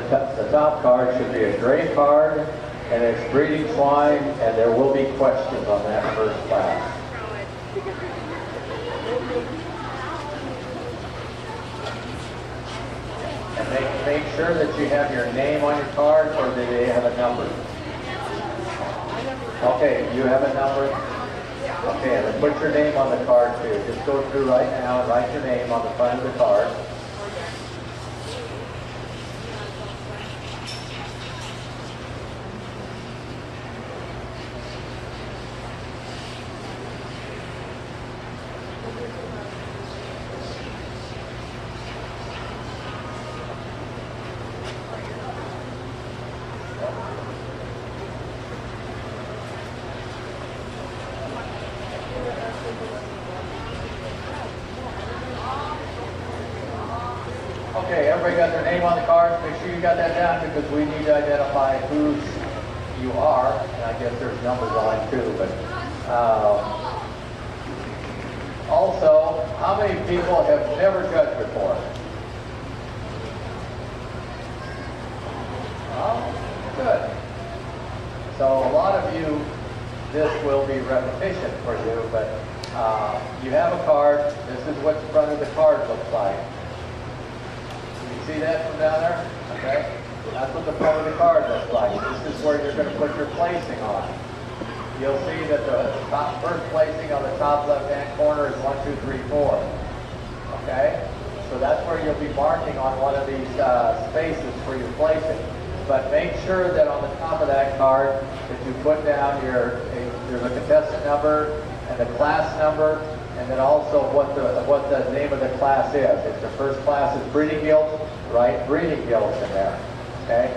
the top card should be a gray card, and it's breeding swine, and there will be questions on that first class. And make sure that you have your name on your card, or do they have a number? Okay, you have a number? Okay, and then put your name on the card too. Just go through right now and write your name on the front of the card. Okay, everybody got their name on the cards. Make sure you got that down because we need to identify who you are. And I guess there's numbers on it too. But also, how many people have never judged before? Oh, good. So a lot of you, this will be repetition for you, but you have a card. This is what the front of the card looks like. See that from down there? Okay. That's what the front of the card looks like. This is where you're going to put your placing on. You'll see that the first placing on the top left-hand corner is 1, 2, 3, 4. Okay? So that's where you'll be marking on one of these spaces for your placing. But make sure that on the top of that card that you put down there's a contestant number and the class number, and then also what the name of the class is. If the first class is breeding gilts, write breeding gilts in there. Okay?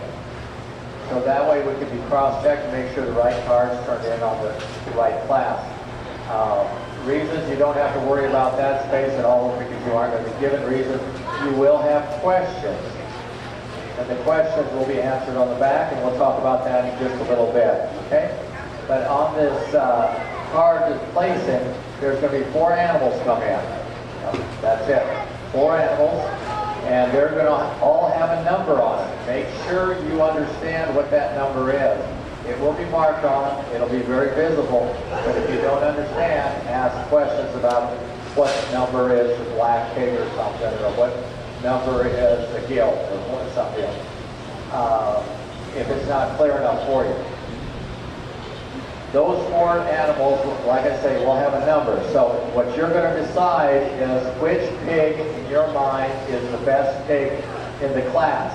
So that way we can be cross-checked and make sure the right card's turned in on the right class. Reasons, you don't have to worry about that space at all because you aren't going to be given reasons. You will have questions. And the questions will be answered on the back, and we'll talk about that in just a little bit. Okay? But on this card that's placing, there's going to be 4 animals come in. That's it. 4 animals. And they're going to all have a number on it. Make sure you understand what that number is. It will be marked on it. It'll be very visible. But if you don't understand, ask questions about what number is the black pig or something, or what number is the gilt, or what something. If it's not clear enough for you. Those 4 animals, like I say, will have a number. So what you're going to decide is which pig in your mind is the best pig in the class.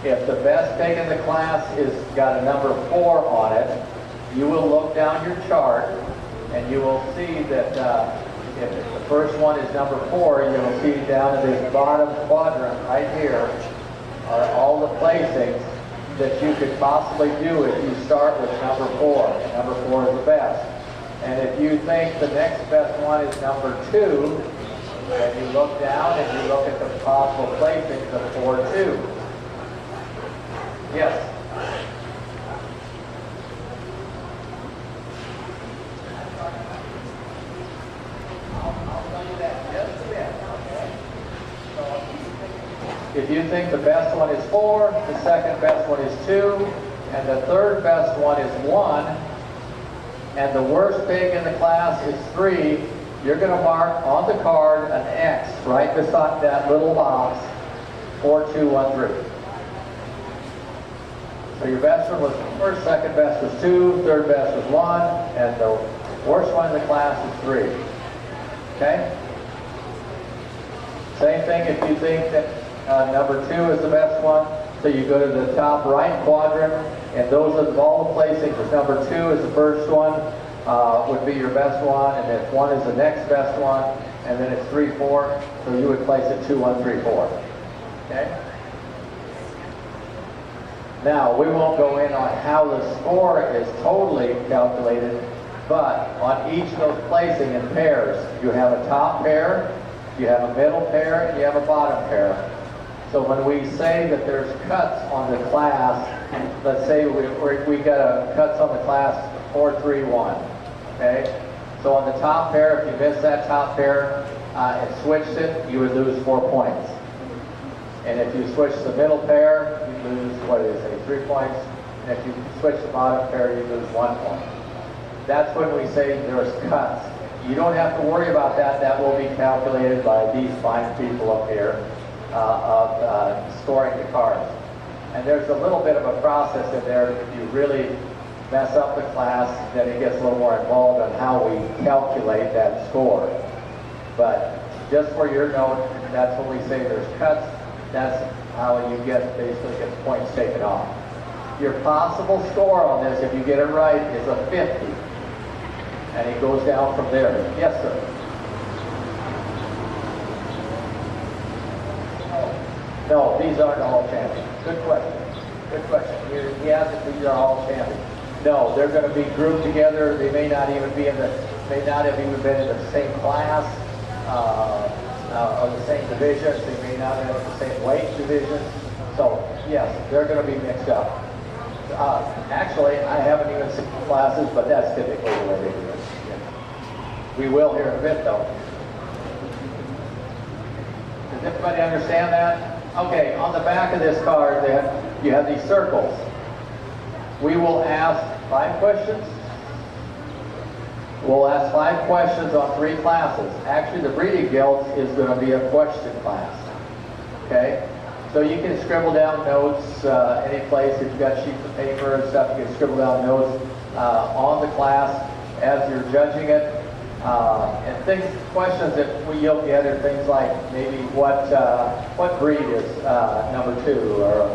If the best pig in the class is got a number 4 on it, you will look down your chart and you will see that if the first one is number 4, you'll see down in this bottom quadrant right here are all the placings that you could possibly do if you start with number 4. And number 4 is the best. And if you think the next best one is number 2, then you look down and you look at the possible placings of 4, 2. Yes? I'll tell you that in just a minute, okay? So if you think the best one is 4, the second best one is 2, and the third best one is 1, and the worst pig in the class is 3, you're going to mark on the card an X right beside that little box, 4, 2, 1, 3. So your best one was first, second best was 2, third best was 1, and the worst one in the class is 3. Okay? Same thing if you think that number 2 is the best one. So you go to the top right quadrant, and those are all the placings. If number 2 is the first one, would be your best one, and if 1 is the next best one, and then it's 3, 4, so you would place it 2, 1, 3, 4. Okay? Now, we won't go in on how the score is totally calculated, but on each of those placing in pairs, you have a top pair, you have a middle pair, and you have a bottom pair. So when we say that there's cuts on the class, let's say we got a cuts on the class 4, 3, 1. Okay? So on the top pair, if you miss that top pair and switched it, you would lose 4 points. And if you switch the middle pair, you lose, what do they say, 3 points. And if you switch the bottom pair, you lose 1 point. That's when we say there's cuts. You don't have to worry about that. That will be calculated by these fine people up here of scoring the cards. And there's a little bit of a process in there. If you really mess up the class, then it gets a little more involved on how we calculate that score. But just for your note, that's when we say there's cuts. That's how you basically get the points taken off. Your possible score on this, if you get it right, is a 50. And it goes down from there. Yes, sir? No, these aren't all champions. Good question. Good question. He asked if these are all champions. No, they're going to be grouped together. They may not even be may not have even been in the same class or the same divisions. They may not have the same weight divisions. So yes, they're going to be mixed up. Actually, I haven't even seen classes, but that's typically the way they do it. We will here in a bit, though. Does everybody understand that? Okay, on the back of this card, then, you have these circles. We will ask 5 questions. We'll ask 5 questions on 3 classes. Actually, the breeding guild is going to be a question class. Okay? So you can scribble down notes any place. If you've got sheets of paper and stuff, you can scribble down notes on the class as you're judging it. And questions that you'll get are things like maybe what breed is number 2, or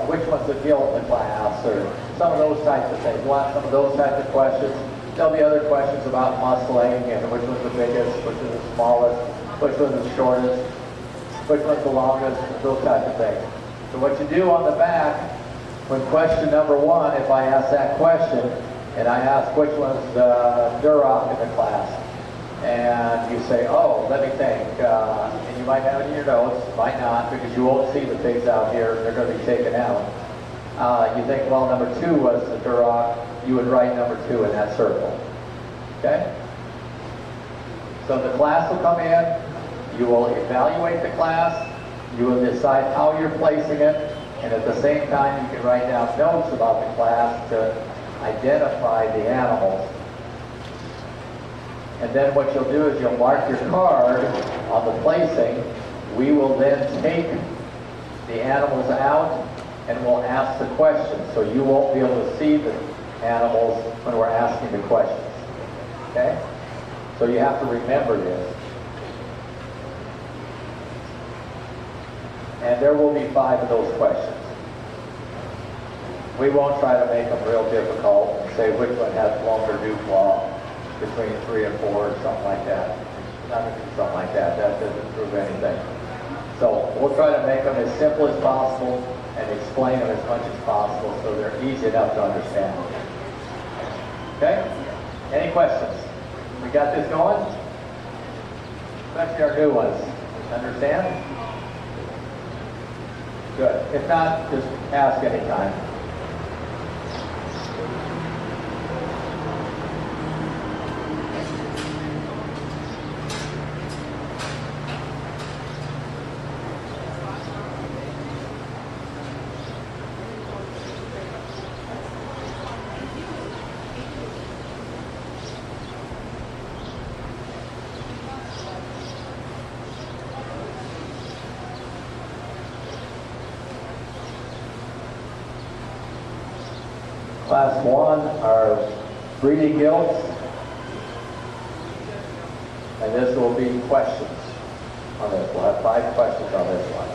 which one's the gilt in the class, or some of those types of things. We'll ask some of those types of questions. There'll be other questions about muscling and which one's the biggest, which is the smallest, which one's the shortest, which one's the longest, those types of things. So what you do on the back, when question number 1, if I ask that question, and I ask which one's Duroc in the class, and you say, oh, let me think, and you might have it in your notes, might not, because you won't see the pigs out here, they're going to be taken out. You think, well, number 2 was the Duroc, you would write number 2 in that circle. Okay? So the class will come in, you will evaluate the class, you will decide how you're placing it, and at the same time you can write down notes about the class to identify the animals. And then what you'll do is you'll mark your card on the placing. We will then take the animals out and we'll ask the questions. So you won't be able to see the animals when we're asking the questions. Okay? So you have to remember this. And there will be 5 of those questions. We won't try to make them real difficult and say which one has longer dew claw between 3 and 4 or something like that. Not going to do something like that. That doesn't prove anything. So we'll try to make them as simple as possible and explain them as much as possible so they're easy enough to understand. Okay? Any questions? We got this going? Especially our new ones. Understand? Good. If not, just ask anytime. Class 1 are breeding gilts, and this will be questions on this. We'll have 5 questions on this one.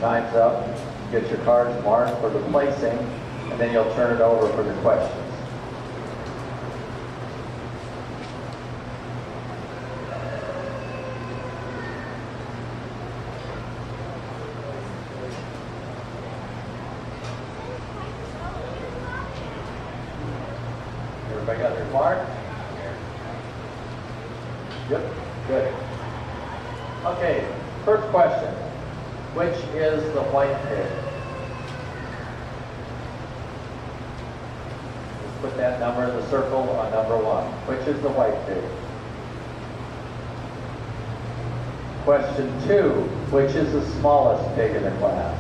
Time's up. Get your cards marked for the placing, and then you'll turn it over for the questions. Everybody got their mark? Yep, good. Okay, first question. Which is the white pig? Let's put that number in the circle on number 1. Which is the white pig? Question 2. Which is the smallest pig in the class?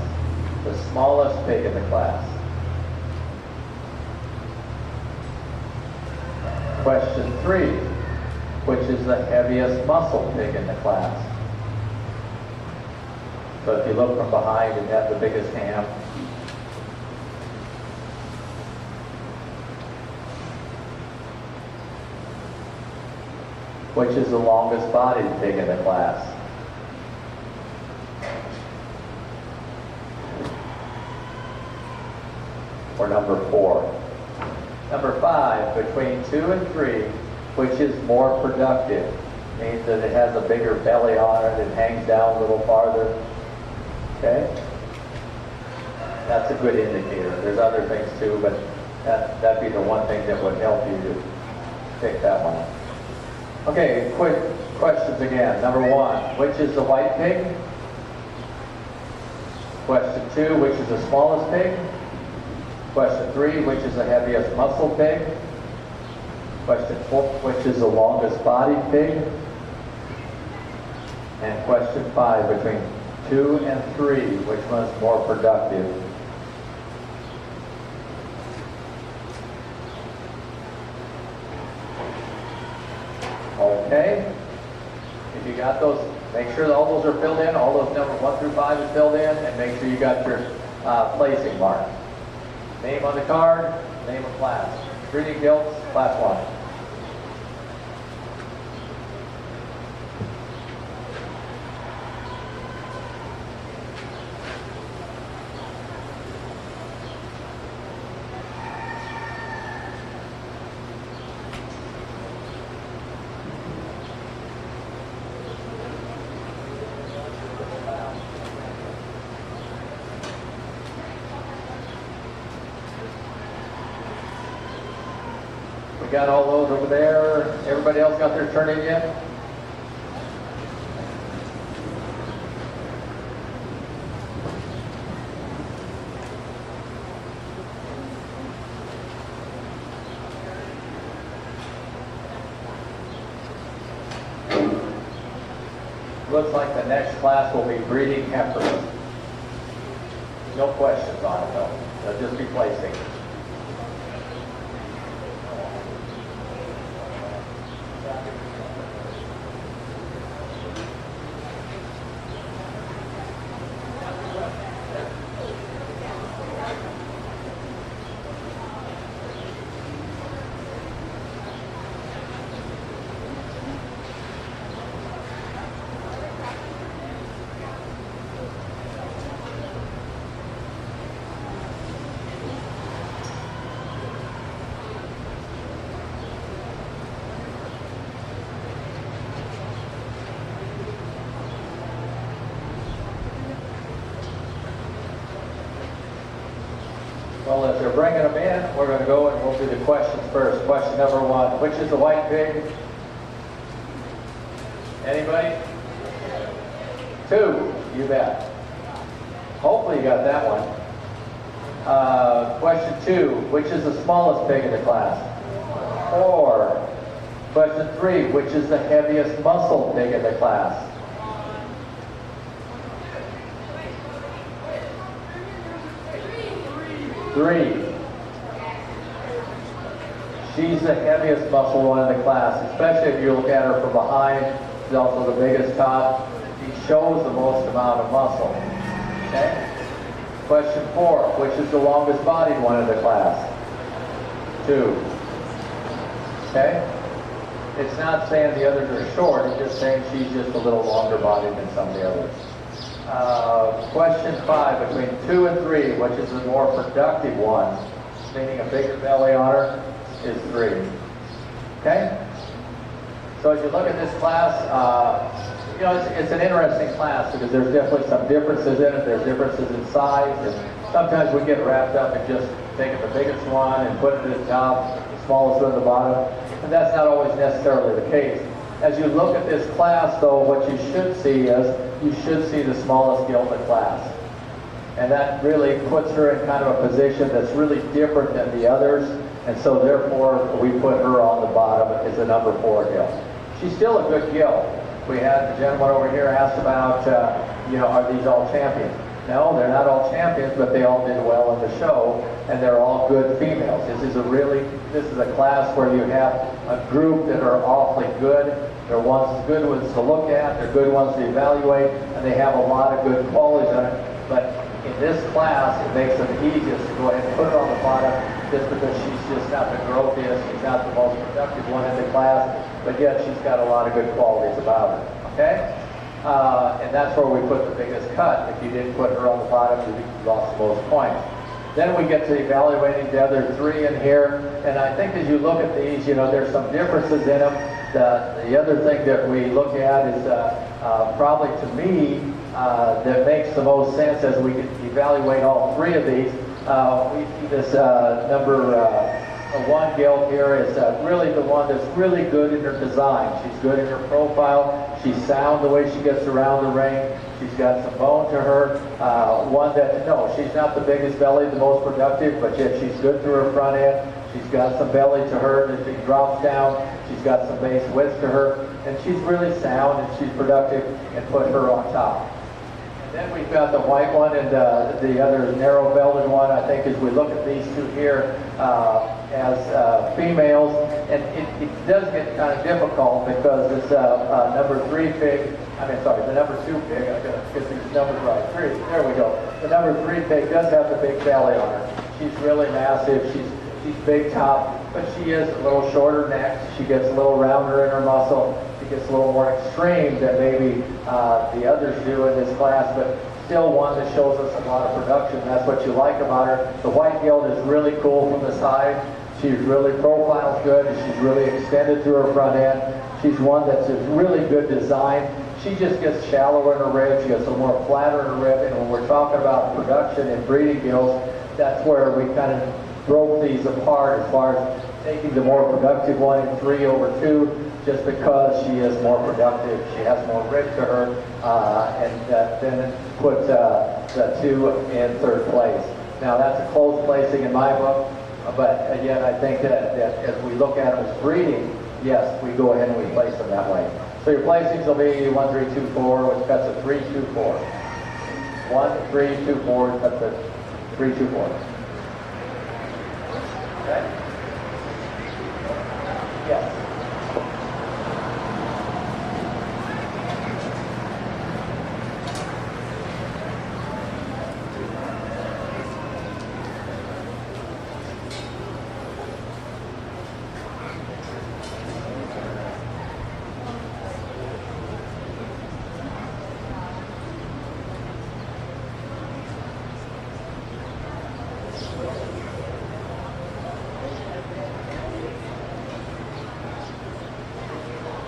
The smallest pig in the class. Question 3. Which is the heaviest muscle pig in the class? So if you look from behind, it has the biggest ham. Which is the longest bodied pig in the class? Or number 4. Number 5, between 2 and 3, which is more productive? Means that it has a bigger belly on it, it hangs down a little farther. Okay? That's a good indicator. There's other things too, but that'd be the one thing that would help you to pick that one up. Okay, quick questions again. Number 1, which is the white pig? Question 2, which is the smallest pig? Question 3, which is the heaviest muscle pig? Question 4, which is the longest bodied pig? And question 5, between 2 and 3, which one is more productive? Okay. If you got those, make sure that all those are filled in. All those numbers 1 through 5 is filled in, and make sure you got your placing mark. Name on the card, name of class. Breeding gilts, class 1. We got all those over there. Everybody else got their turn in yet? looks like the next class will be breeding heifers. No questions on it though. They'll just be placing. Well, as they're bringing them in, we're going to go and we'll do the questions first. Question number 1, which is the white pig? Anybody? 2, you bet. Hopefully you got that one. Question 2, which is the smallest pig in the class? 4. Question 3, which is the heaviest muscle pig in the class? 3. She's the heaviest muscle one in the class, especially if you look at her from behind. She's also the biggest top. She shows the most amount of muscle. Okay? Question 4, which is the longest bodied one in the class? 2. Okay? It's not saying the others are short, it's just saying she's just a little longer bodied than some of the others. Question 5, between 2 and 3, which is the more productive one, meaning a bigger belly on her, is 3. Okay? So as you look at this class, you know, it's an interesting class because there's definitely some differences in it. There's differences in size, and sometimes we get wrapped up in just taking the biggest one and putting it at the top, the smallest one at the bottom, and that's not always necessarily the case. As you look at this class, though, what you should see is, you should see the smallest gilt in the class. And that really puts her in kind of a position that's really different than the others, and so therefore we put her on the bottom as a number 4 gilt. She's still a good gilt. We had the gentleman over here asked about, you know, are these all champions? No, they're not all champions, but they all did well in the show, and they're all good females. This is a class where you have a group that are awfully good. They're good ones to look at, they're good ones to evaluate, and they have a lot of good qualities on it. But in this class, it makes it easiest to go ahead and put her on the bottom, just because she's just not the growthiest, she's not the most productive one in the class, but yet she's got a lot of good qualities about her. Okay? And that's where we put the biggest cut. If you didn't put her on the bottom, you lost the most points. Then we get to evaluating the other 3 in here, and I think as you look at these, you know, there's some differences in them. The other thing that we look at is probably to me that makes the most sense as we evaluate all 3 of these. We see this number 1 gilt here is really the one that's really good in her design. She's good in her profile. She's sound the way she gets around the ring. She's got some bone to her. One that, no, she's not the biggest belly, the most productive, but yet she's good through her front end. She's got some belly to her that she drops down. She's got some base width to her. And she's really sound and she's productive, and put her on top. Then we've got the white one and the other narrow-belted one. I think as we look at these 2 here as females, and it does get kind of difficult because this number 3 pig, the number 2 pig, I gotta get these numbers right. 3, there we go. The number 3 pig does have the big belly on her. She's really massive. She's big top, but she is a little shorter neck. She gets a little rounder in her muscle. She gets a little more extreme than maybe the others do in this class, but still one that shows us a lot of production. That's what you like about her. The white gilt is really cool from the side. She's really profiles good, and she's really extended through her front end. She's one that's a really good design. She just gets shallower in her rib. She gets a little more flatter in her rib. And when we're talking about production and breeding gilts, that's where we kind of broke these apart as far as taking the more productive one in 3 over 2, just because she is more productive. She has more rib to her, and then put the 2 in 3rd place. Now that's a close placing in my book, but again, I think that as we look at them as breeding, yes, we go ahead and we place them that way. So your placings will be 1, 3, 2, 4, which cuts a 3, 2, 4. 1, 3, 2, 4, cuts a 3, 2, 4. Okay? Yes.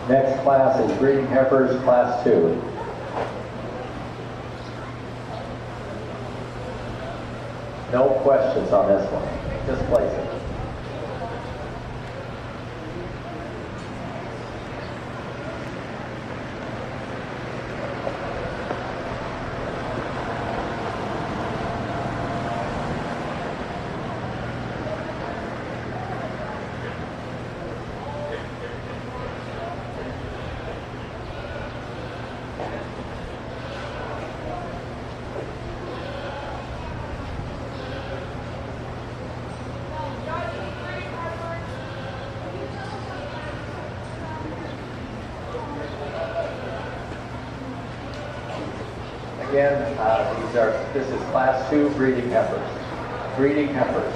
Next class is breeding heifers, class 2. No questions on this one. Just place it. Again, this is class 2 breeding heifers. Breeding heifers.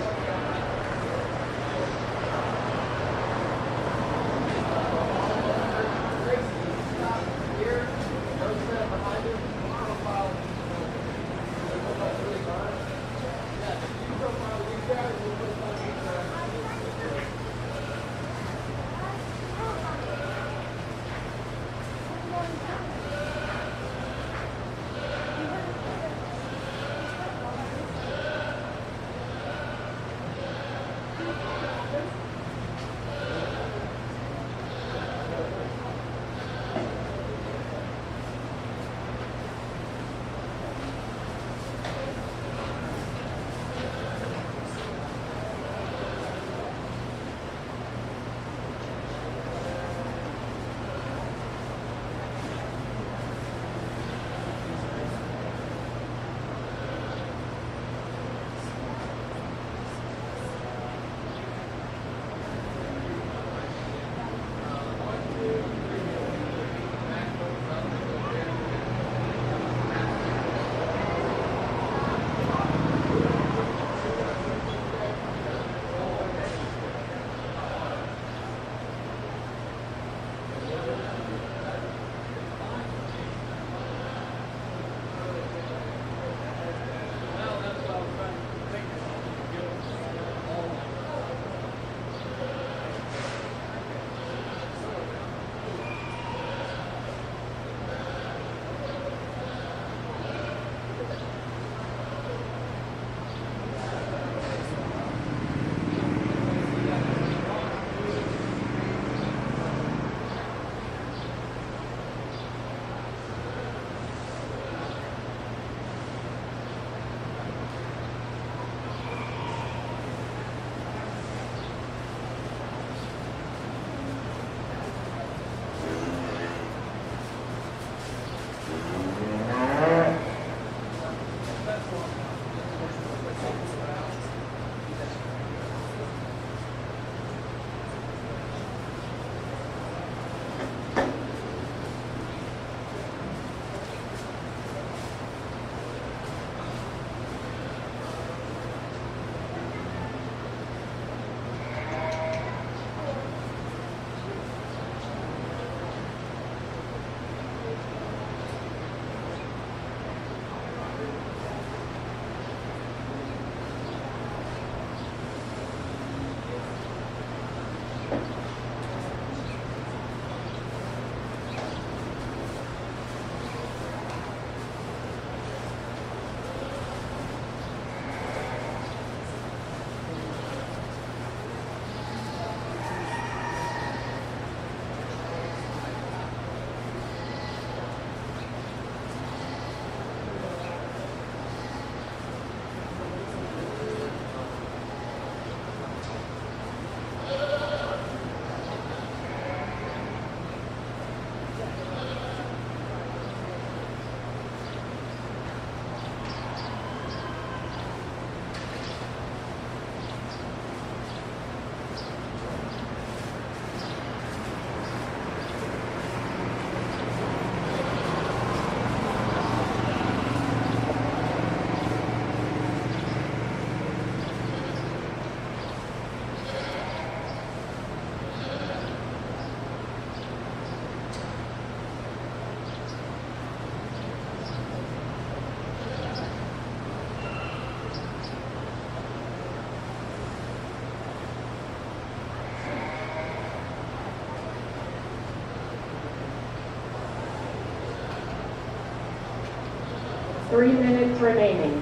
3 minutes remaining.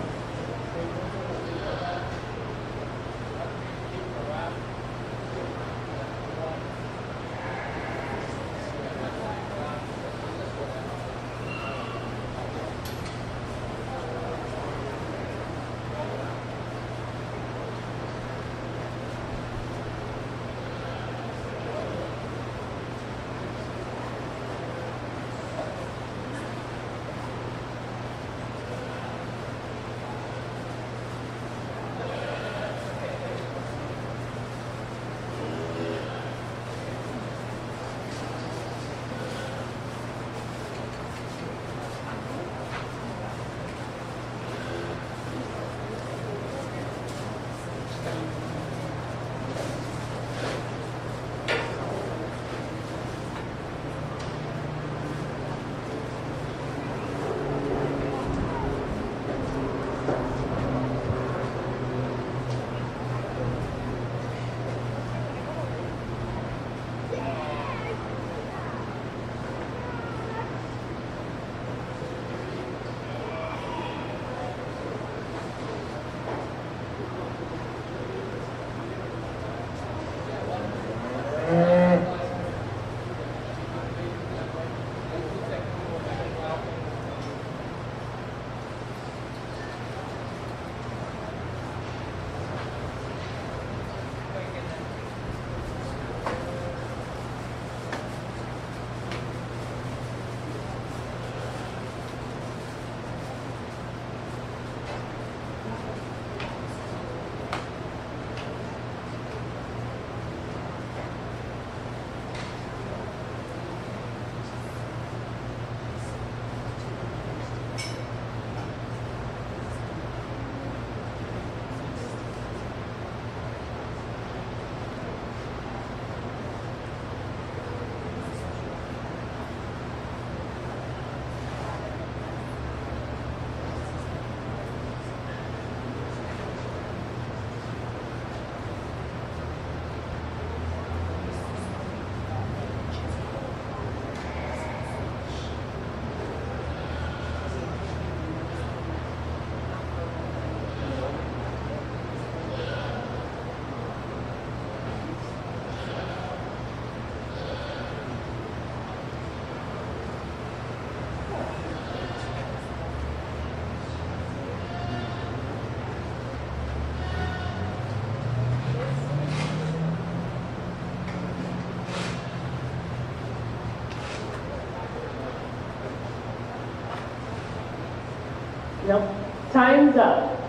Nope. Time's up.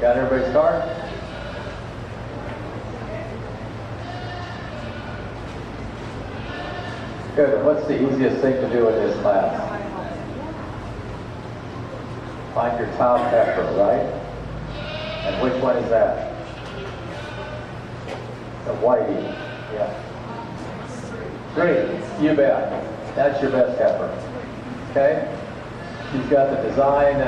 Got everybody's card? Good. What's the easiest thing to do in this class? Find your top heifer, right? And which one is that? The whitey. Yeah. Great. You bet. That's your best heifer. Okay? She's got the design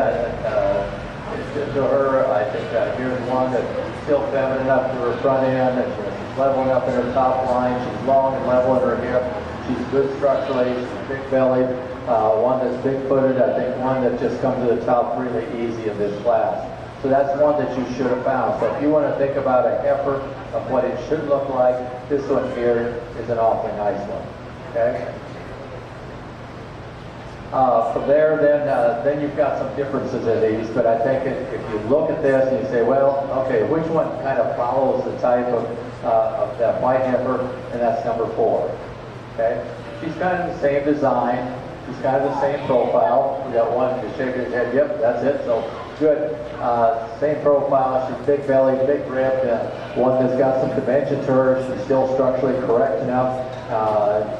to her. I think here's one that's still feminine up to her front end, and she's leveling up in her top line. She's long and level in her hip. She's good structurally. She's big-bellied. One that's big-footed. I think one that just comes to the top really easy in this class. So that's one that you should have found. So if you want to think about a heifer of what it should look like, this one here is an awfully nice one. Okay. From there, then you've got some differences in these, but I think if you look at this and you say, well, okay, which one kind of follows the type of that white heifer, and that's number 4. Okay, she's kind of the same design, she's kind of the same profile. We got one to shake his head, yep, that's it, so good. Same profile, she's big belly, big ribbed, one that's got some dimension to her, she's still structurally correct enough.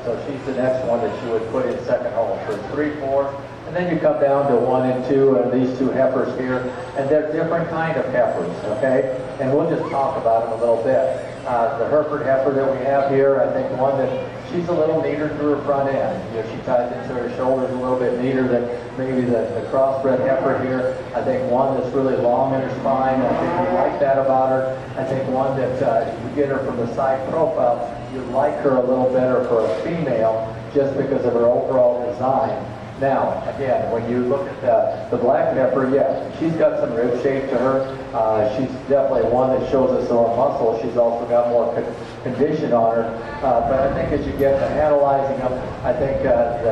So she's the next one that you would put in second home. So 3, 4, and then you come down to 1 and 2, and these 2 heifers here, and they're different kind of heifers, okay? And we'll just talk about them a little bit. The Hereford heifer that we have here, I think one that she's a little neater to her front end. You know, she ties into her shoulders a little bit neater than maybe the crossbred heifer here. I think one that's really long in her spine. I think you like that about her. I think one that you get her from the side profile, you like her a little better for a female just because of her overall design. Now, again, when you look at the black heifer, yes, she's got some rib shape to her. She's definitely one that shows us more muscle. She's also got more condition on her. But I think as you get to analyzing them, I think that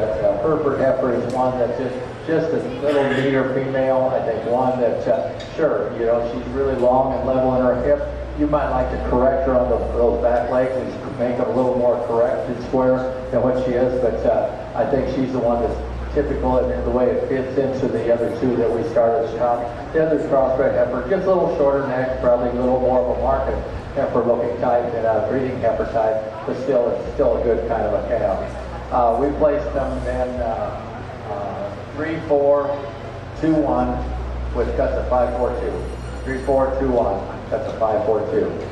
Hereford heifer is one that's just a little neater female. I think one that, sure, you know, she's really long and level in her hip. You might like to correct her on those back legs and make them a little more correct and square than what she is. But I think she's the one that's typical in the way it fits into the other 2 that we started at the top. The other crossbred heifer, just a little shorter neck, probably a little more of a market heifer looking type than a breeding heifer type, but still, it's still a good kind of a calf. We placed them then 3, 4, 2, 1 with cuts of 5, 4, 2. 3, 4, 2, 1, cuts of 5, 4, 2.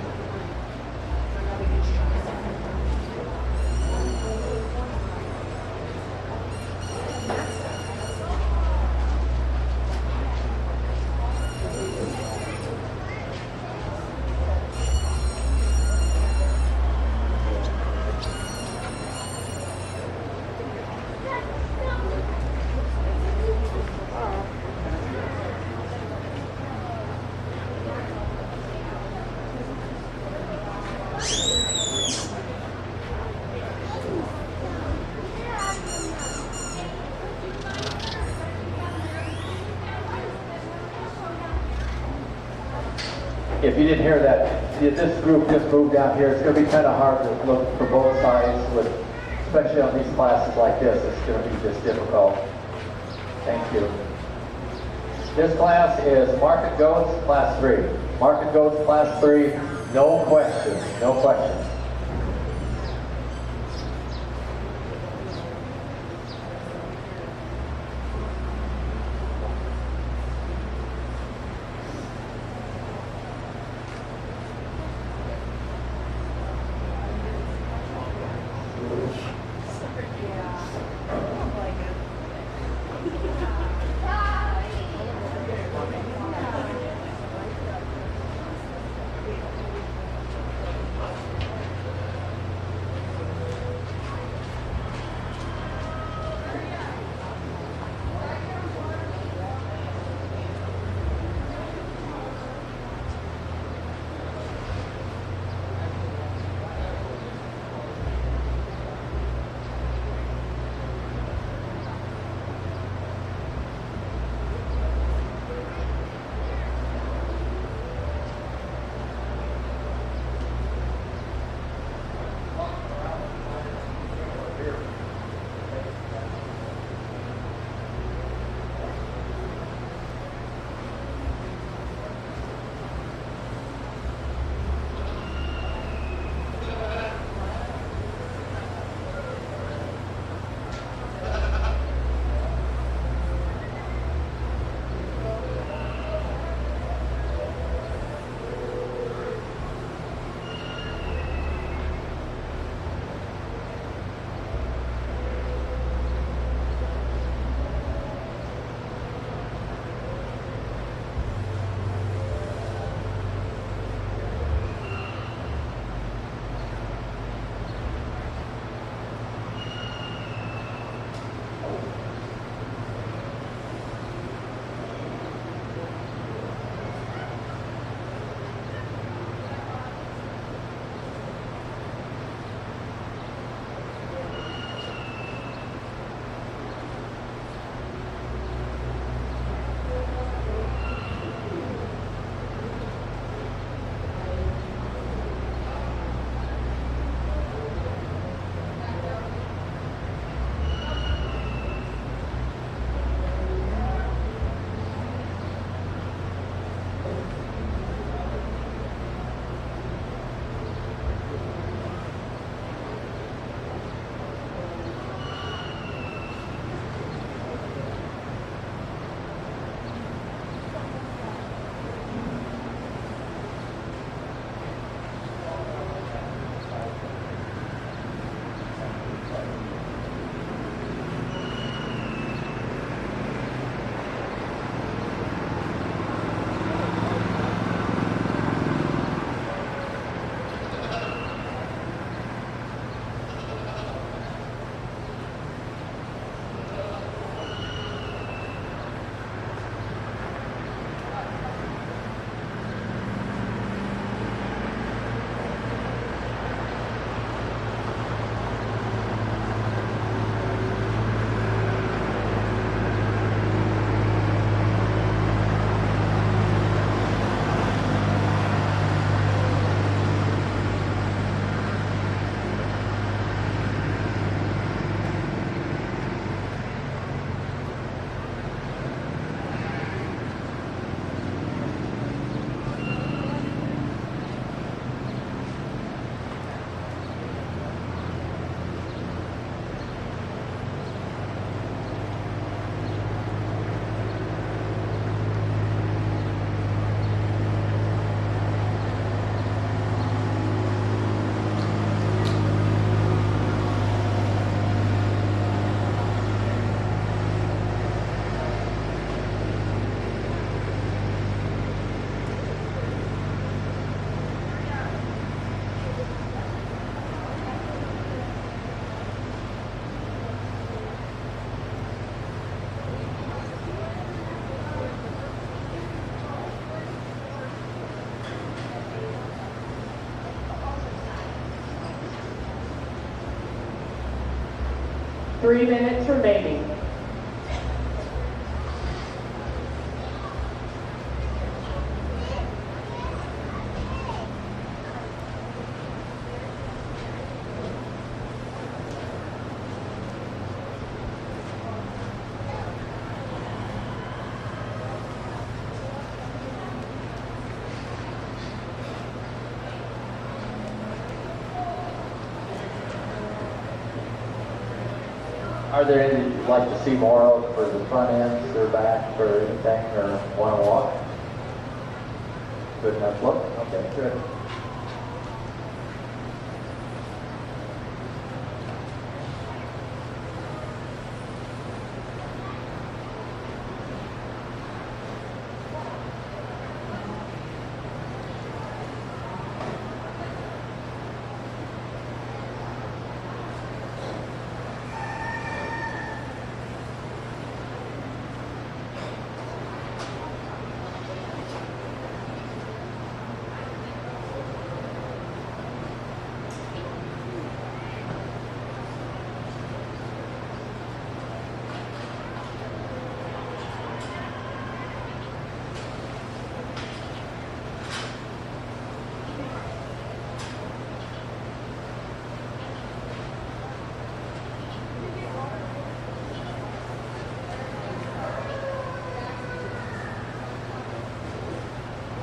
If you didn't hear that, this group just moved down here. It's going to be kind of hard to look for both sides, especially on these classes like this. It's going to be just difficult. Thank you. This class is Market Goats, Class 3. Market Goats, Class 3, no questions, no questions. 3 minutes remaining. Are there any you'd like to see more of for the front ends or back or anything, or want to walk? Good enough look? Okay, good.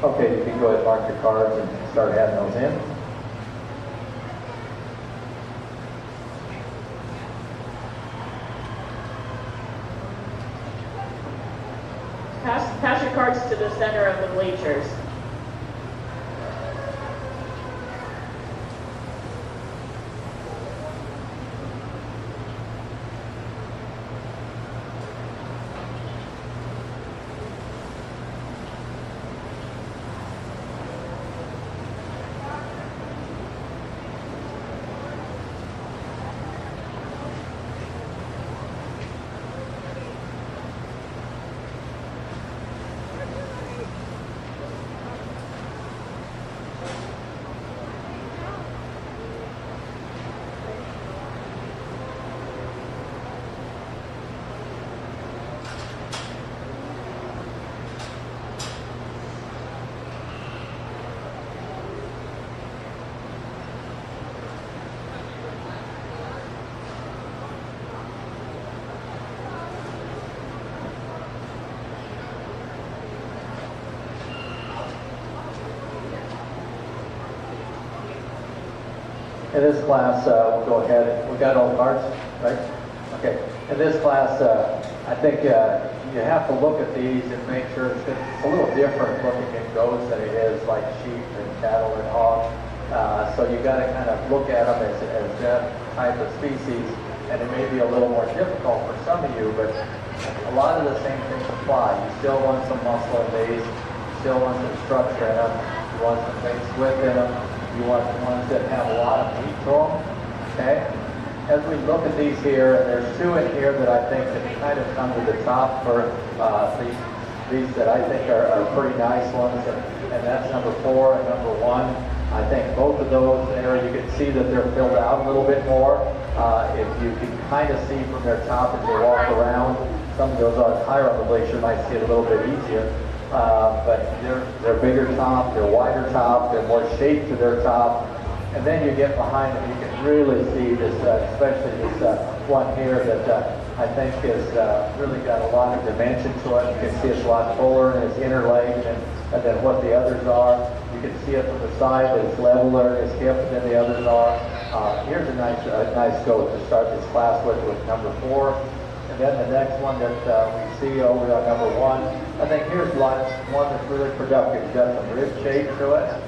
Okay, you can go ahead and mark your cards and start adding those in. Pass your cards to the center of the bleachers. In this class, we'll go ahead. We got all the cards, right? Okay. In this class, I think you have to look at these and make sure it's a little different looking in goats than it is like sheep and cattle and hogs. So you got to kind of look at them as that type of species, and it may be a little more difficult for some of you, but a lot of the same things apply. You still want some muscle in these. You still want some structure in them. You want some things within them. You want the ones that have a lot of meat to them, okay? As we look at these here, and there's two in here that I think that kind of come to the top for these that I think are pretty nice ones, and that's number 4 and number 1. I think both of those there, you can see that they're filled out a little bit more. If you can kind of see from their top as you walk around, some of those are higher on the glacier, might see it a little bit easier. But they're bigger top, they're wider top, they're more shape to their top. And then you get behind them, you can really see this, especially this one here that I think has really got a lot of dimension to it. You can see it's a lot fuller and it's inner leg than what the others are. You can see it from the side that it's leveler, it's hip than the others are. Here's a nice goat to start this class with number 4. And then the next one that we see over on number 1, I think here's one that's really productive. It's got some rib shape to it.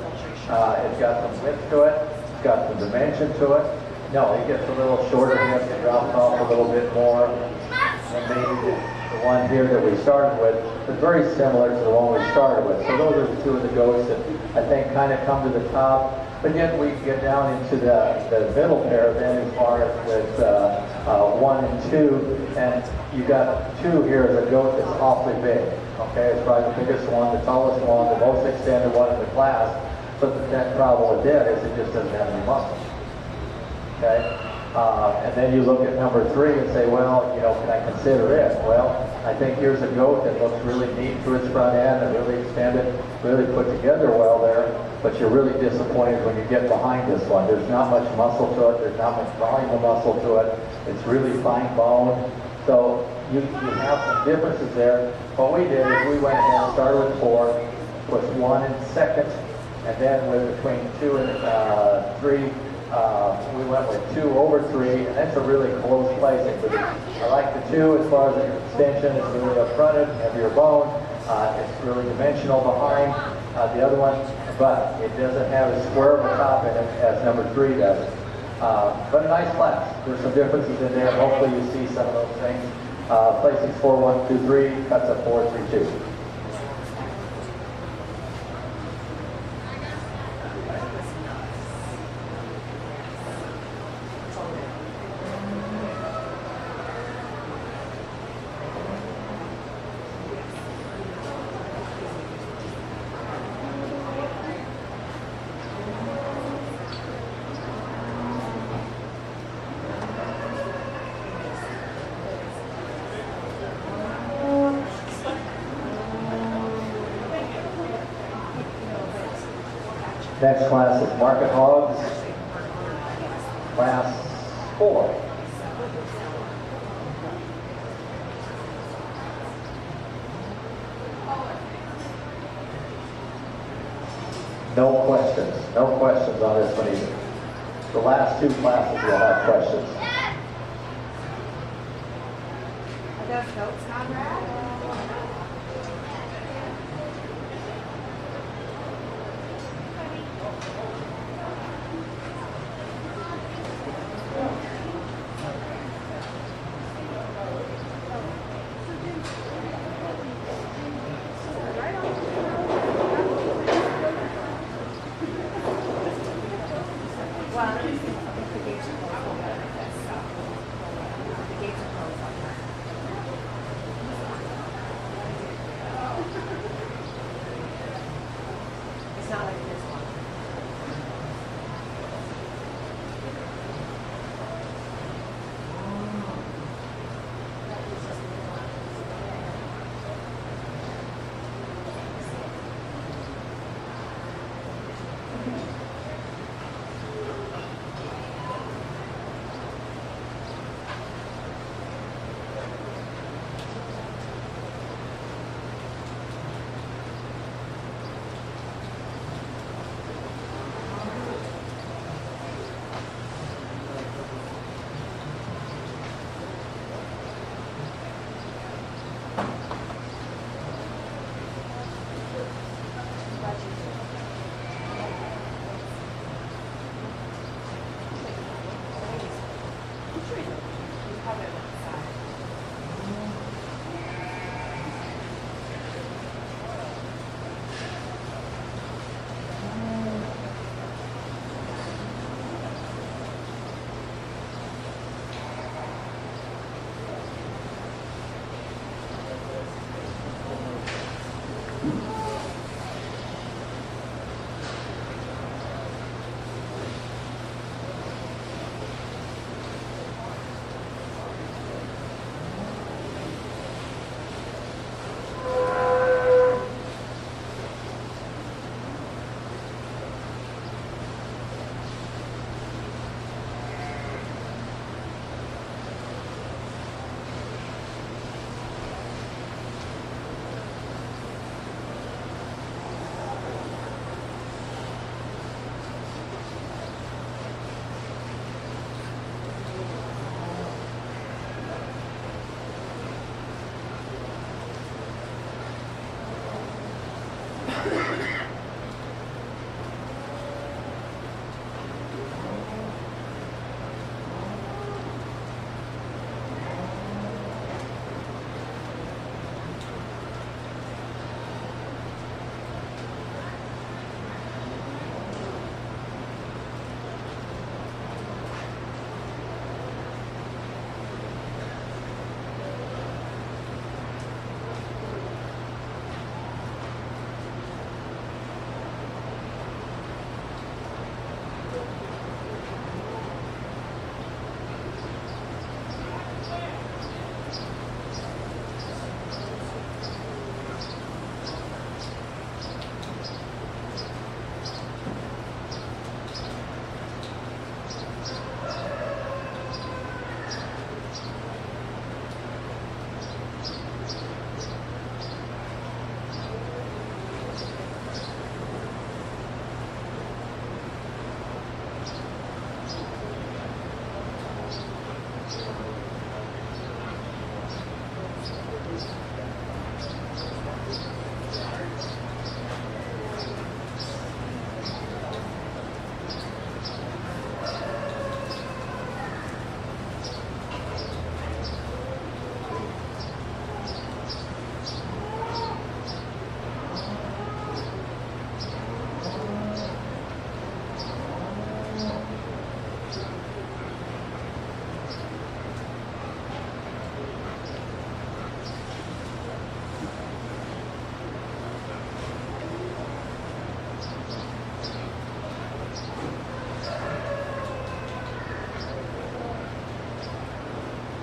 It's got some width to it. It's got some dimension to it. No, it gets a little shorter hip. It drops off a little bit more. And maybe the one here that we started with is very similar to the one we started with. So those are the two of the goats that I think kind of come to the top. But yet we get down into the middle pair then as far as with 1 and 2. And you got 2 here as a goat that's awfully big. Okay, it's probably the biggest one, the tallest one, the most extended one in the class. But the problem with that is it just doesn't have any muscle. Okay, And then you look at number 3 and say, well, you know, can I consider it? Well, I think here's a goat that looks really neat to its front end and really extended, really put together well there, but you're really disappointed when you get behind this one. There's not much muscle to it, there's not much volume of muscle to it, it's really fine boned. So you have some differences there. What we did is we went ahead and started with 4, put 1 in second, and then with between 2 and 3, we went with 2 over 3, and that's a really close placing. But I like the 2 as far as the extension. It's really up fronted, heavier bone. It's really dimensional behind the other one, but it doesn't have a square of a top in it as number 3 does. But a nice class. There's some differences in there. Hopefully you see some of those things. Placings 4, 1, 2, 3, cuts up 4, 3, 2. Next class is Market Hogs, class 4. No questions on this one either. The last 2 classes will have questions. Are those goats not red? It's not like this one.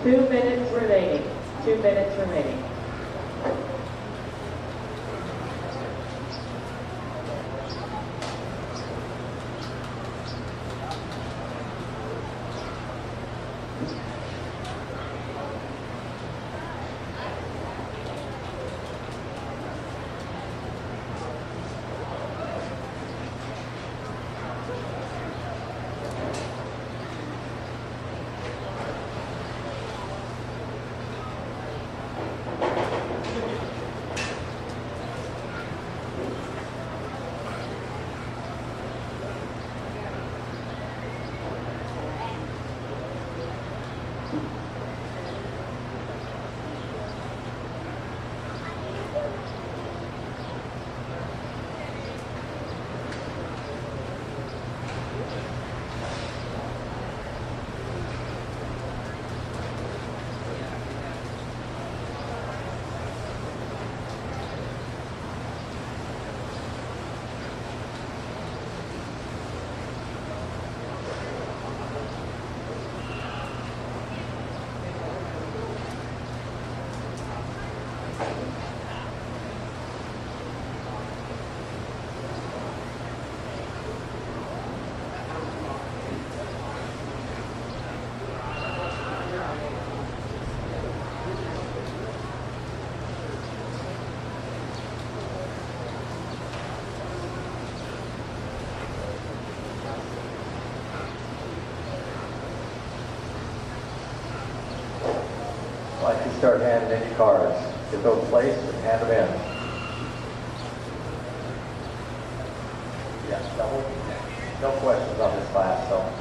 2 minutes remaining. 2 minutes remaining. Like to start handing in your cards. Get those placed and hand them in. Yeah, no questions on this class, so.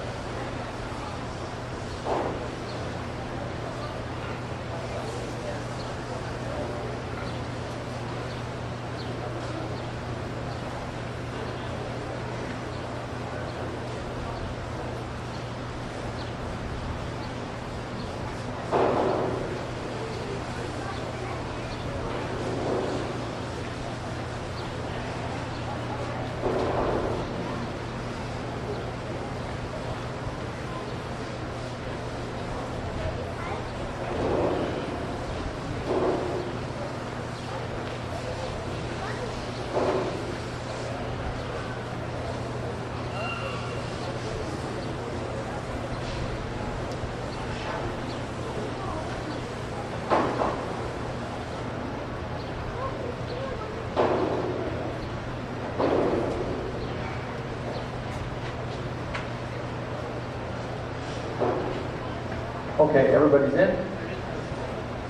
Okay, everybody's in?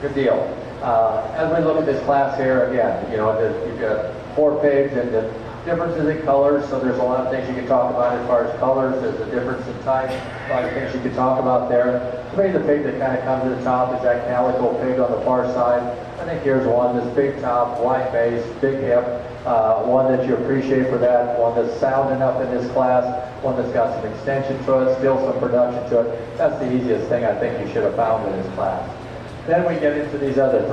Good deal. As we look at this class here, again, you know, you've got 4 pigs and the differences in colors, so there's a lot of things you can talk about as far as colors. There's a difference in type, a lot of things you can talk about there. To me, the pig that kind of comes to the top is that calico pig on the far side. I think here's one, this big top, wide base, big hip, one that you appreciate for that, one that's sound enough in this class, one that's got some extension to it, still some production to it. That's the easiest thing I think you should have found in this class. Then we get into these other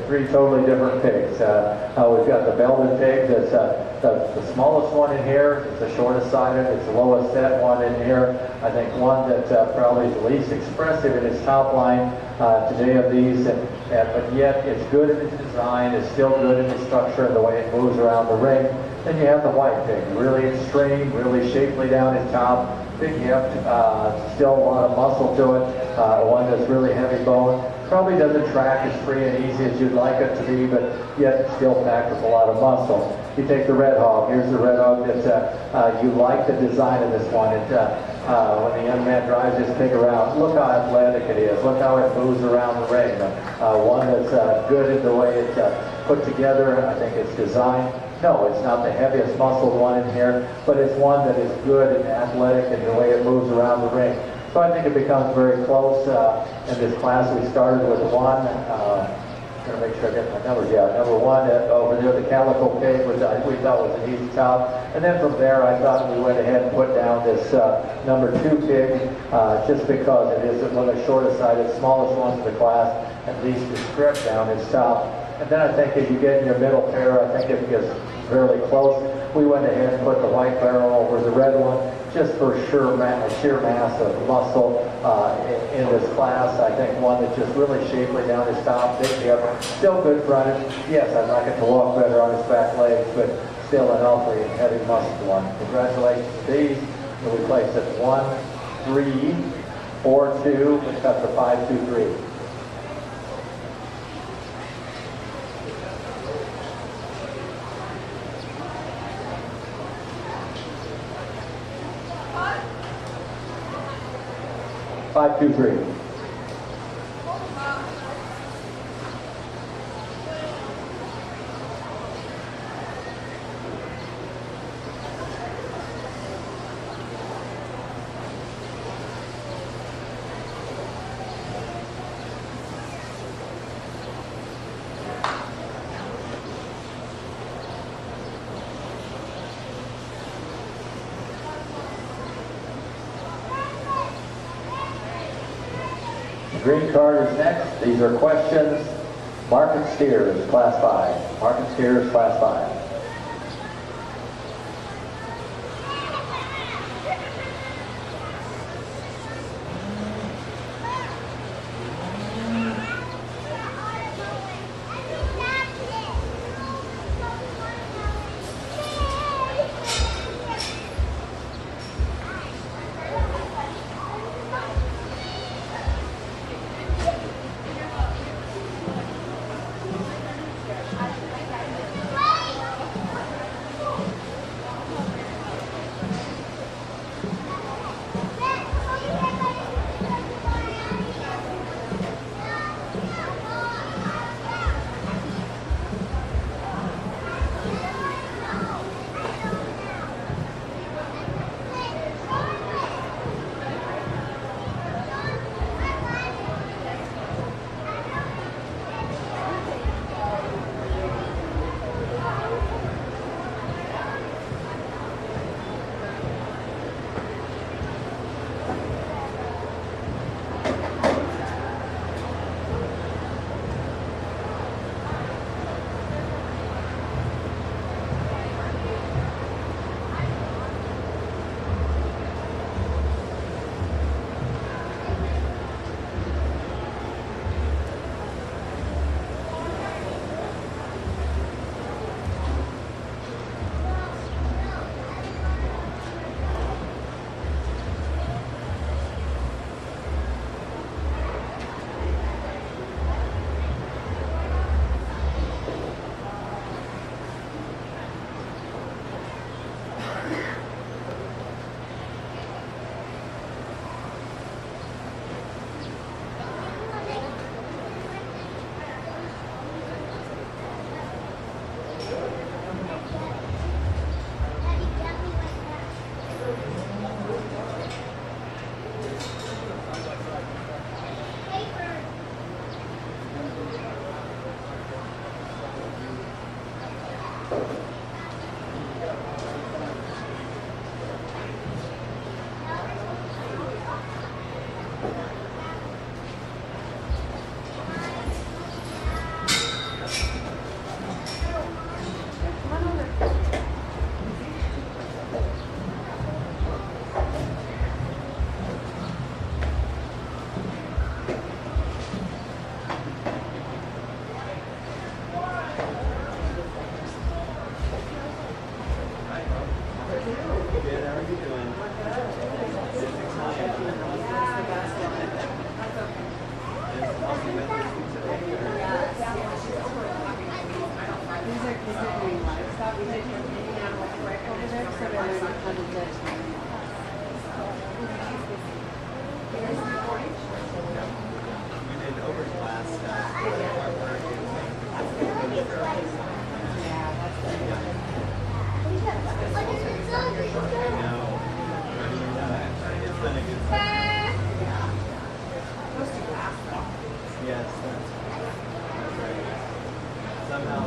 3 totally different pigs. We've got the Belgian pig that's the smallest one in here. It's the shortest sided. It's the lowest set one in here. I think one that probably is the least expressive in its top line today of these, but yet it's good in its design. It's still good in its structure and the way it moves around the ring. Then you have the white pig, really extreme, really shapely down its top, big hip, still a lot of muscle to it, one that's really heavy bone. Probably doesn't track as free and easy as you'd like it to be, but yet still packed with a lot of muscle. You take the red hog. Here's the red hog that you like the design of this one. When the young man drives this pig around, look how athletic it is. Look how it moves around the ring. One that's good in the way it's put together. I think it's designed. No, it's not the heaviest muscled one in here, but it's one that is good and athletic in the way it moves around the ring. So I think it becomes very close. In this class, we started with one. I'm going to make sure I get my numbers. Yeah, number 1 over there, the calico pig, which we thought was an easy top. And then from there, I thought we went ahead and put down this number 2 pig, just because it is one of the shortest sided, smallest ones in the class, at least the strip down its top. And then I think as you get in your middle pair, I think it gets fairly close. We went ahead and put the white barrel over the red one. just for sheer mass of muscle in this class. I think one that's just really shapely down his top, big hip, still good frontage. Yes, I'd like it to walk better on his back legs, but still an healthy and heavy muscle one. Congratulations to these. And we place at 1, 3, 4, 2, and cut to 5, 2, 3. Five, two, three. Green card is next. These are questions. Market steers, class 5. Market steers, class 5. Livestock, we did your meeting animal right over there, so they're not coming to. We did overclass stuff. It's been a good time. Yes, that's right. Somehow.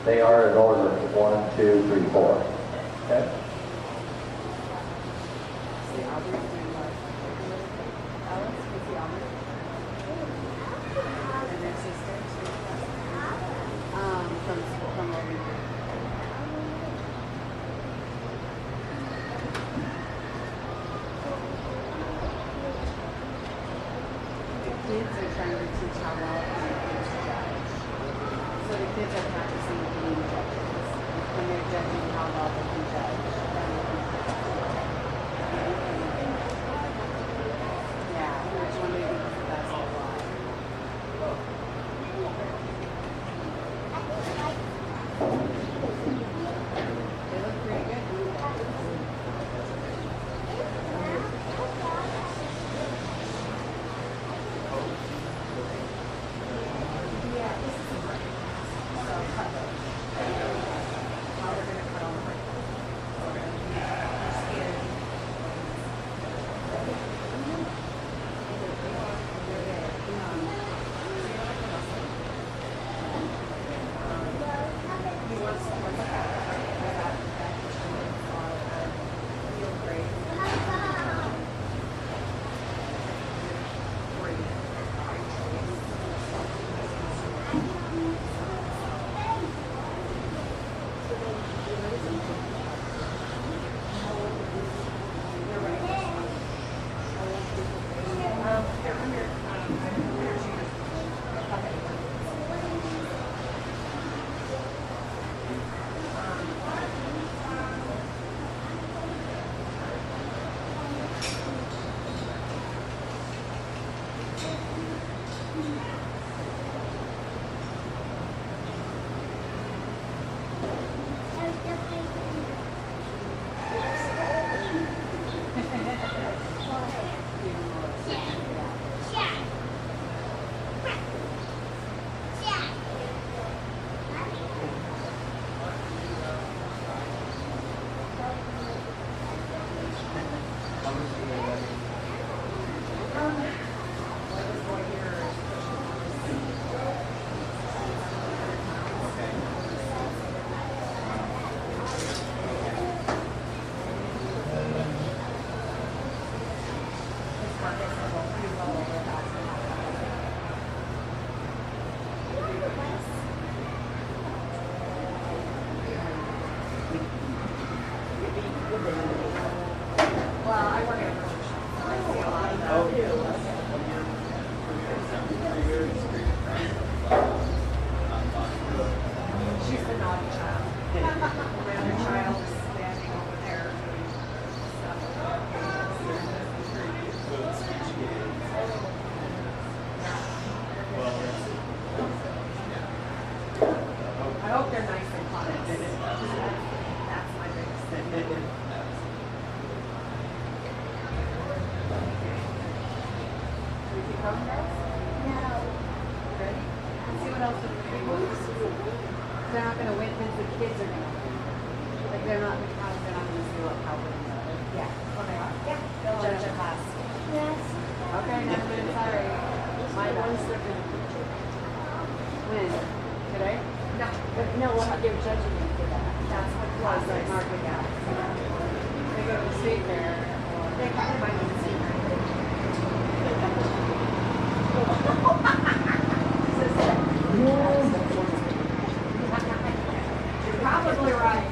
They are in order, 1, 2, 3, 4. Okay? See, Aubrey's doing what? Alice, you see Aubrey? And their sister, from over here. The kids are trying to teach how well the kids judge. So the kids are practicing being judges. When they're judging how well they can judge. Yeah, which one do you think is the best overall? They look pretty good. They're not gonna win because the kids are gonna win. Like they're not gonna see what how good they are. Yeah. Okay. Yeah. They'll judge a class. Yes. Okay, never mind, sorry. My one's different. When? Today? No, we'll have, they're judging them for that. That's what Was class like is. market gas. They go to the state fair or. They probably might be the same. You're probably right.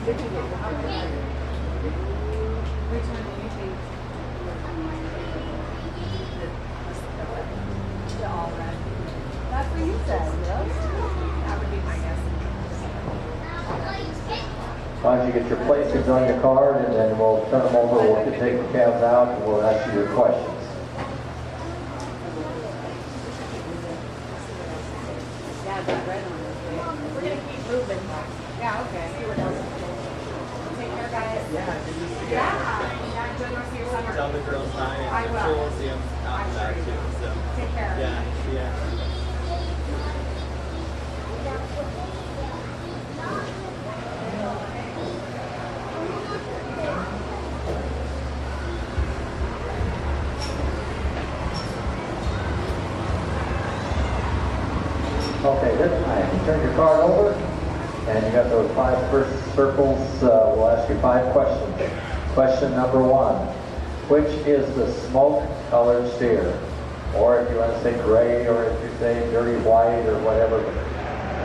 Which one do you think? The all red. That's what you said, yes? That would be my guess. Why don't you get your placings on your card, and then we'll turn them over, we'll take the cabs out, and we'll ask you your questions. Yeah, that red one is big. We're gonna keep moving. Yeah, okay. See what else. Take care, guys. Yeah, did you see Yeah. Yeah, enjoy the rest of your summer. Tell the girls hi, and I I'm will. sure we'll see them out and about too, so. Take care. Yeah, yeah. Okay, this time, turn your card over, and you got those 5 first circles. We'll ask you 5 questions. Question number 1, which is the smoke-colored steer? Or if you want to say gray, or if you say dirty white, or whatever,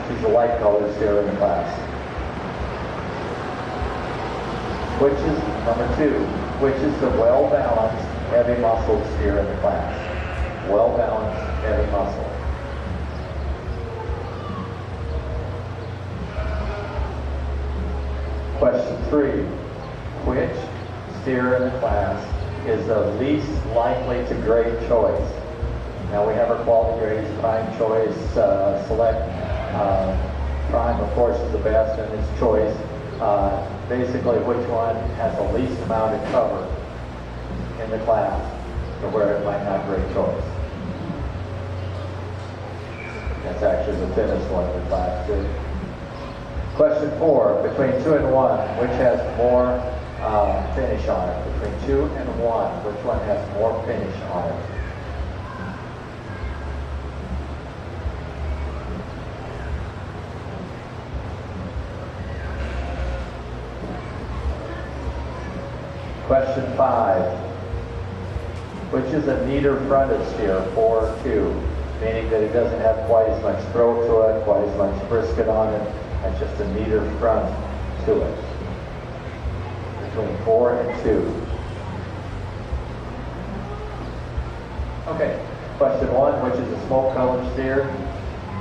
she's a light-colored steer in the class. Which is, number 2, which is the well-balanced, heavy-muscled steer in the class? Well-balanced, heavy muscle. Question 3, which steer in the class is the least likely to grade choice? Now we have our quality grades, prime choice, select, prime of course is the best and it's choice. Basically which one has the least amount of cover in the class to where it might not grade choice. That's actually the thinnest one in the class too. Question 4, between 2 and 1, which has more finish on it? Between 2 and 1, which one has more finish on it? Question 5, which is a neater fronted steer, 4-2, meaning that it doesn't have quite as much throw to it, quite as much brisket on it, and just a neater front to it. Between 4 and 2. Okay, question 1, which is a smoke-colored steer?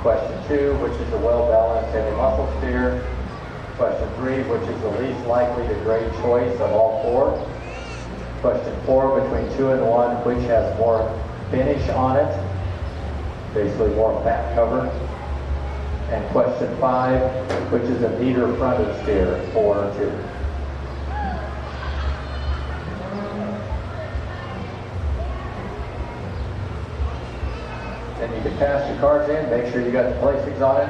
Question 2, which is a well-balanced heavy muscle steer? Question 3, which is the least likely to grade choice of all 4? Question 4, between 2 and 1, which has more finish on it? Basically more fat cover. And question 5, which is a neater fronted steer, 4-2. Then you can pass your cards in, make sure you got the placings on it.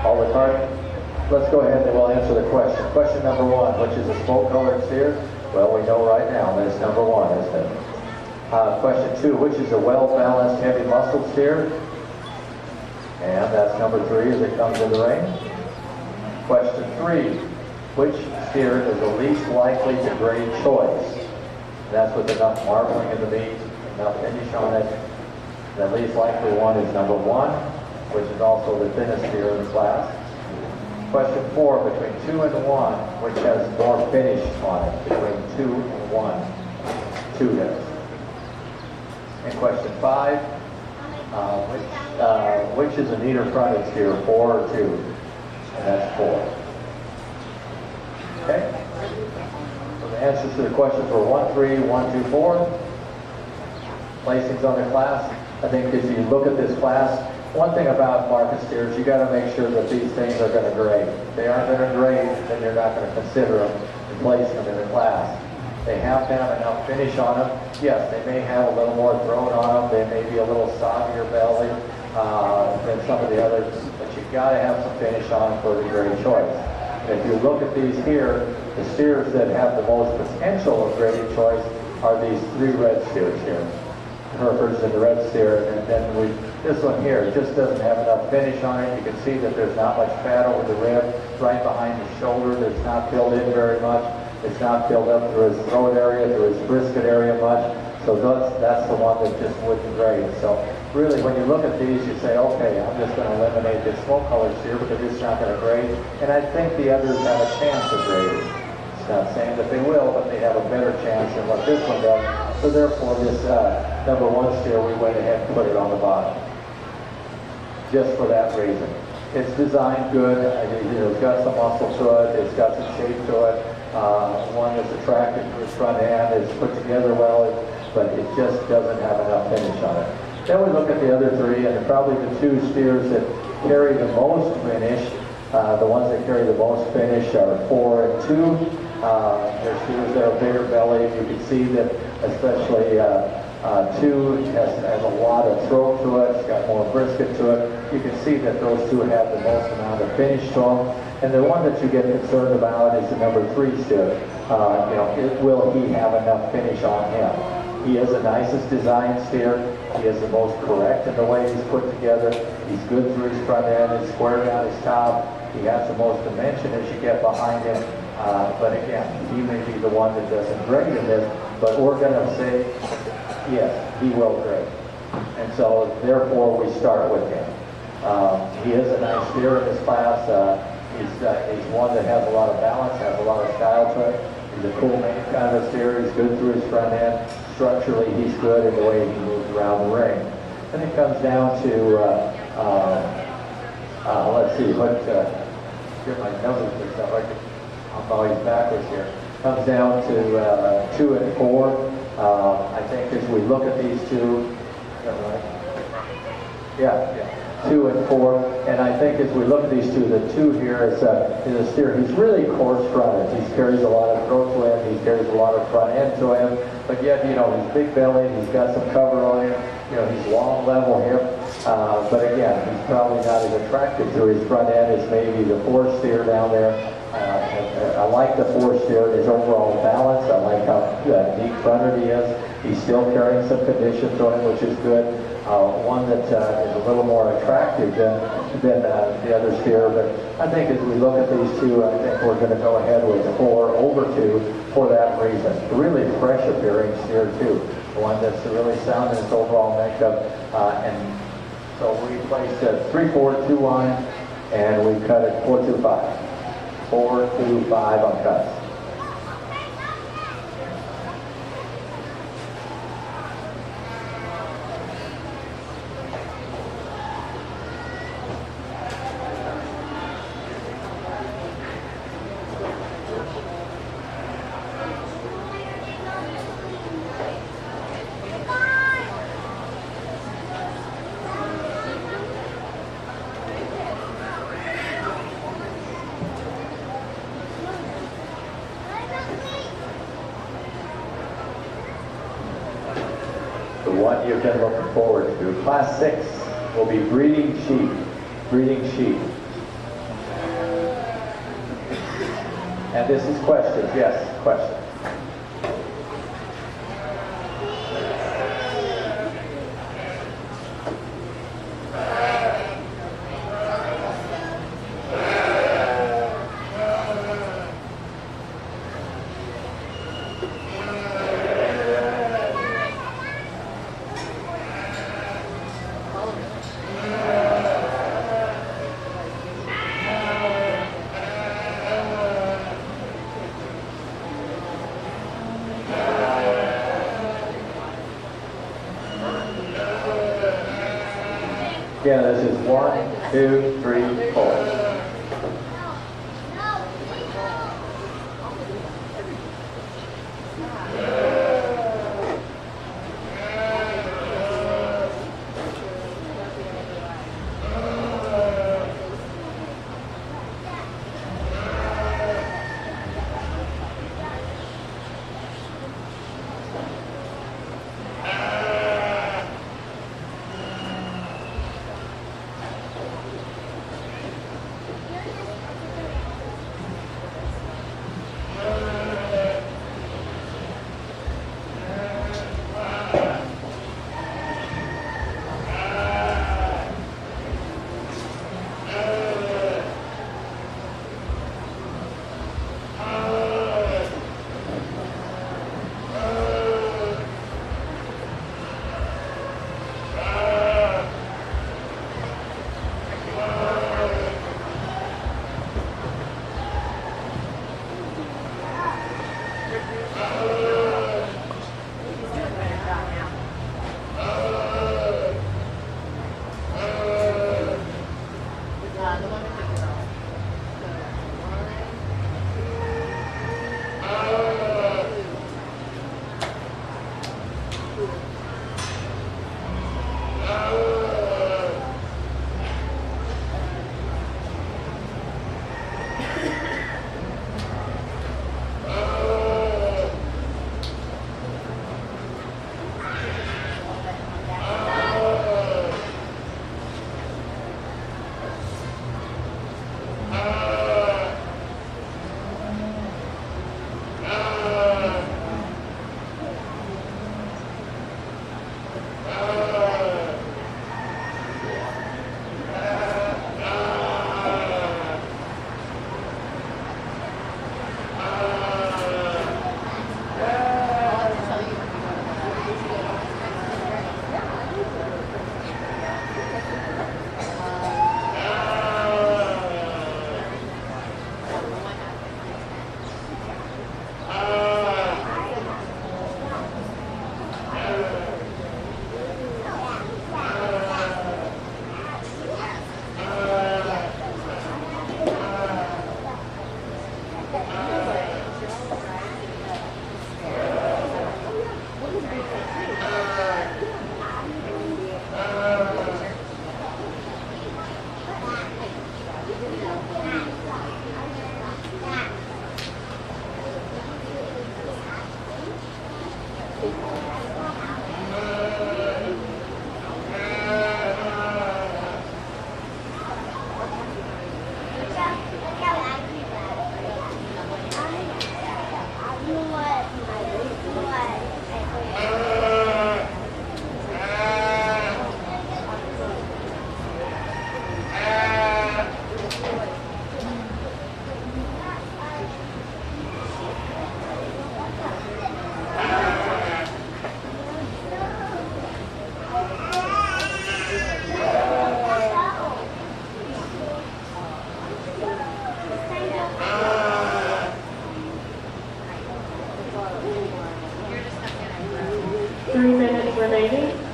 All the time? Let's go ahead and we'll answer the question. Question number 1, which is a smoke-colored steer? Well, we know right now that's number 1, isn't it? Question 2, which is a well-balanced heavy muscle steer? And that's number 3 as it comes in the ring. Question 3, which steer is the least likely to grade choice? That's with enough marbling in the meat, enough finish on it. The least likely one is number 1, which is also the thinnest steer in the class. Question 4, between 2 and 1, which has more finish on it? Between 2 and 1, 2 does. And question 5, which which is a neater fronted steer, 4 or 2? And that's 4. Okay? So the answers to the questions were 1, 3, 1, 2, 4. Placings on the class. I think if you look at this class, one thing about market steers, you got to make sure that these things are going to grade. If they aren't going to grade, then you're not going to consider them and place them in the class. They have to have enough finish on them. Yes, they may have a little more throat on them. They may be a little soggier belly than some of the others, but you got to have some finish on them for the grade choice. And if you look at these here, the steers that have the most potential of graded choice are these 3 red steers here. Herefords and the red steer, and then this one here just doesn't have enough finish on it. You can see that there's not much fat over the rib, right behind the shoulder. There's not filled in very much. It's not filled up through his throat area, through his brisket area much. So that's the one that just wouldn't grade. So really, when you look at these, you say, okay, I'm just going to eliminate this smoke color steer because it's not going to grade. And I think the others have a chance of grading. It's not saying that they will, but they have a better chance than what this one does. So therefore, this number 1 steer, we went ahead and put it on the bottom. Just for that reason. It's designed good. It's got some muscle to it. It's got some shape to it. One that's attractive to its front end. It's put together well, but it just doesn't have enough finish on it. Then we look at the other 3, and probably the 2 steers that carry the most finish. The ones that carry the most finish are 4 and 2. There's steers that are bigger bellied. You can see that especially 2 has a lot of throat to it. It's got more brisket to it. You can see that those 2 have the most amount of finish to them. And the one that you get concerned about is the number 3 steer. Will he have enough finish on him? He is the nicest designed steer. He is the most correct in the way he's put together. He's good through his front end. It's square down his top. He has the most dimension as you get behind him. But again, he may be the one that doesn't grade in this, but we're going to say, yes, he will grade. And so, therefore, we start with him. He is a nice steer in this class. He's one that has a lot of balance, has a lot of style to it. He's a cool main kind of steer. He's good through his front end. Structurally, he's good in the way he moves around the ring. Then it comes down to, let's see, get my numbers mixed up. I'm always backwards here. Comes down to 2 and 4. I think as we look at these 2, is that right? Yeah, 2 and 4. And I think as we look at these 2, the 2 here is a steer. He's really coarse fronted. He carries a lot of throat to him. He carries a lot of front end to him. But yet, he's big bellied. He's got some cover on him. He's long, level hip. But again, he's probably not as attractive to his front end as maybe the 4 steer down there. I like the 4 steer, his overall balance. I like how deep fronted he is. He's still carrying some condition to him, which is good. One that is a little more attractive than the other steer. But I think as we look at these 2, I think we're going to go ahead with 4 over 2 for that reason. A really fresh appearing steer too. One that's really sound in its overall makeup. And so we placed 3, 4, 2 on it, and we cut it 4, 2, 5. 4, 2, 5 on cuts. The one you've been looking forward to. Class 6 will be breeding sheep. Breeding sheep. And this is questions. Yes, questions. Again, this is 1, 2, 3, 4.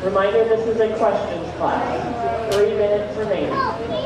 Reminder, this is a questions class. 3 minutes remaining.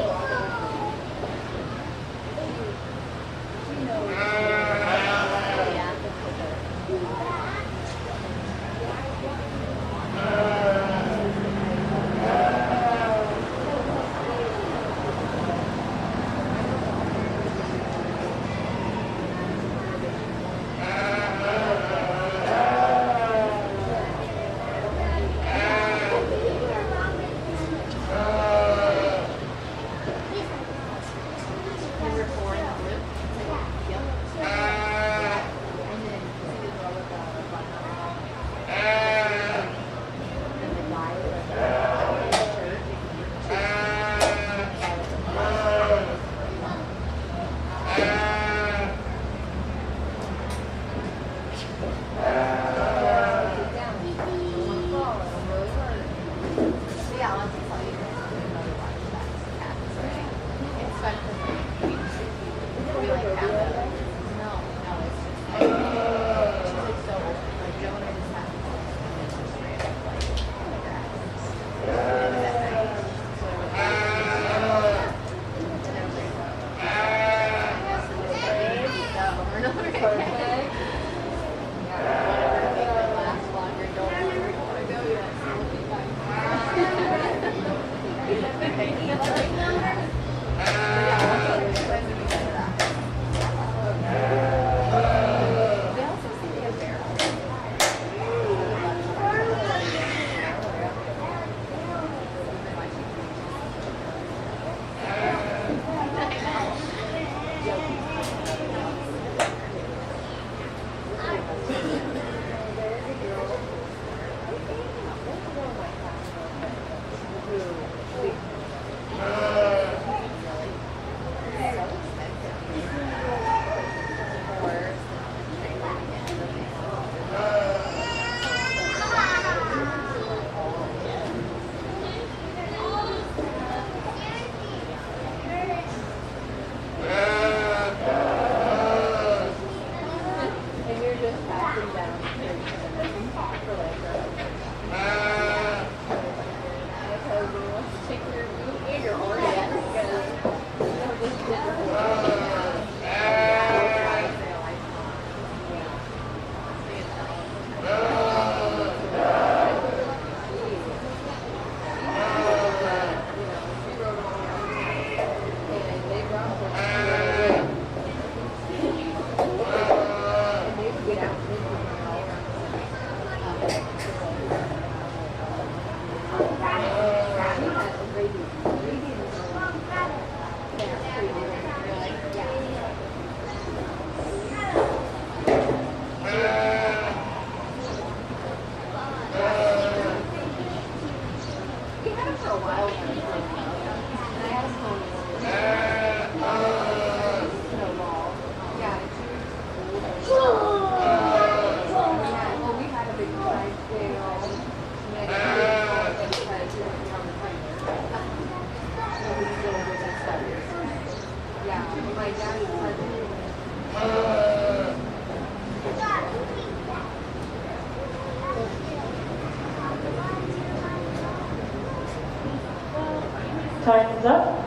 Time is up.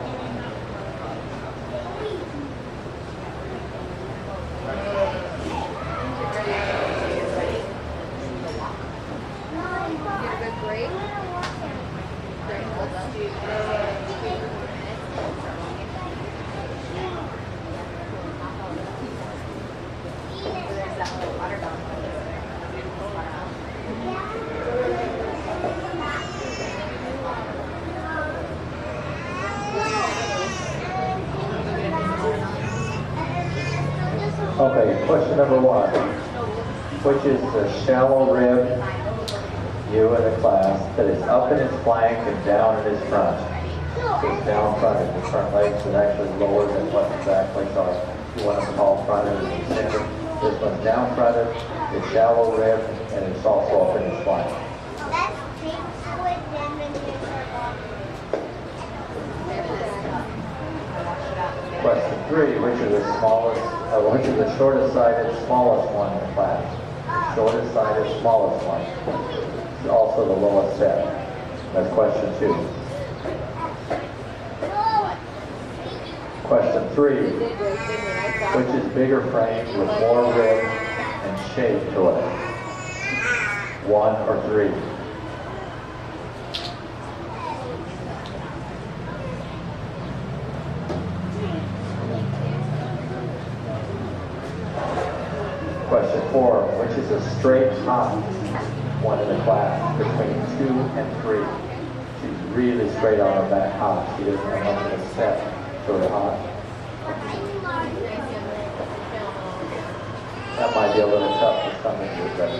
Okay, question number one. Which is the shallow rib view in the class that is up in its flank and down in its front? It's down fronted. The front legs is actually lower than what the back legs are. You want to call fronted and center. This one's down fronted, it's shallow rib, and it's also up in its flank. Question three, which is the smallest, which is the shortest sided, smallest one in the class? The shortest sided, smallest one. It's also the lowest set. That's question two. Question three, which is bigger framed with more rib and shape to it? One or three? Question four, which is a straight hop one in the class between 2 and 3. She's really straight on her back hop. She doesn't have much of a step to her hop. That might be a little tough for some of you, but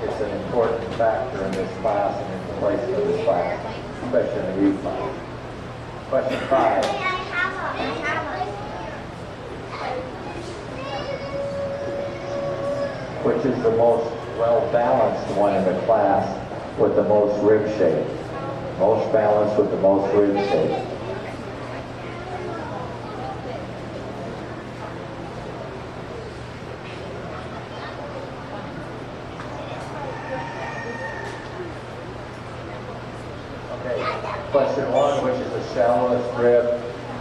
it's an important factor in this class and in the placement of this class, especially in the read class. Question 5. Which is the most well-balanced one in the class with the most rib shape? Most balanced with the most rib shape. Okay, question 1, which is the shallowest rib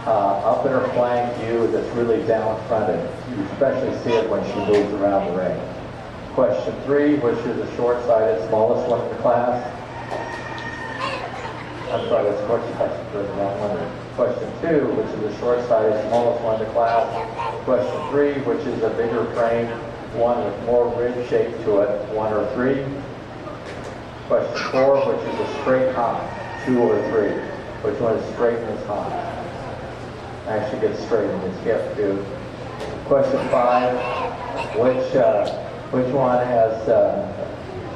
up in her flank view that's really down-fronted. You especially see it when she moves around the ring. Question 3, which is the short-sided, smallest one in the class? I'm sorry, that's question one. Question 2, which is the short side, smallest one in the class. Question 3, which is a bigger frame, one with more rib shape to it, 1 or 3. Question 4, which is a straight hop, 2 or 3. Which one is straight in its hop? Actually gets straight in its hip too. Question 5, which one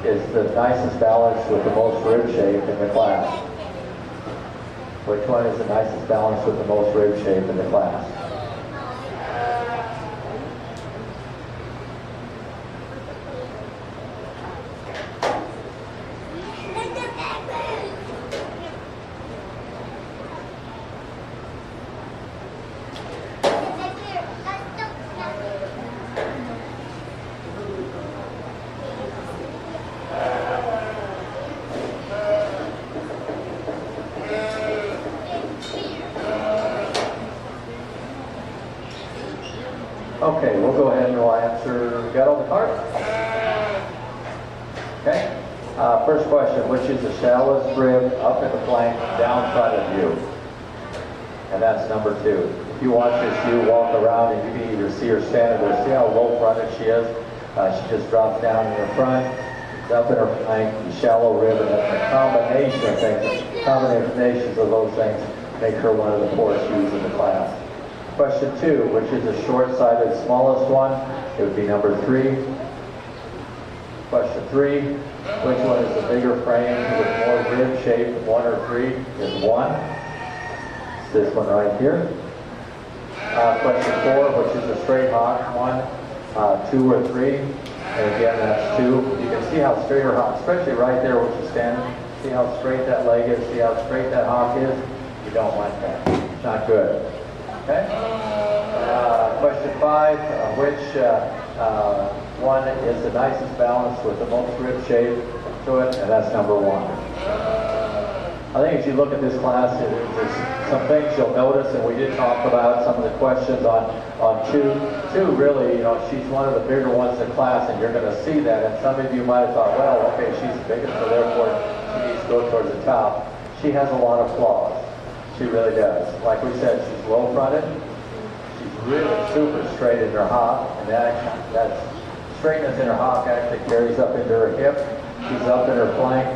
is the nicest balance with the most rib shape in the class? Which one is the nicest balance with the most rib shape in the class? Okay, we'll go ahead and we'll answer. Got all the cards? Okay. First question, which is the shallowest rib up in the flank, down front of you? And that's number 2. If you watch this, you walk around and you can either see her standing there. See how low fronted she is? She just drops down in the front, it's up in her flank, the shallow rib, and the combination of things, combinations of those things make her one of the poorest shoes in the class. Question 2, which is the short-sided smallest one? It would be number 3. Question 3, which one is the bigger frame with more rib shape, 1 or 3? Is 1. It's this one right here. Question 4, which is the straight hop, 1, 2 or 3? And again, that's 2. You can see how straight her hop, especially right there where she's standing. See how straight that leg is, see how straight that hop is? You don't want that. It's not good. Okay. Question 5, which one is the nicest balance with the most rib shape to it? And that's number 1. I think as you look at this class, there's some things you'll notice, and we did talk about some of the questions on 2. 2 really, you know, she's one of the bigger ones in class, and you're going to see that. And some of you might have thought, well, okay, she's bigger, so therefore she needs to go towards the top. She has a lot of flaws. She really does. Like we said, she's low-fronted. She's really super straight in her hop, and that straightness in her hop actually carries up into her hip. She's up in her flank.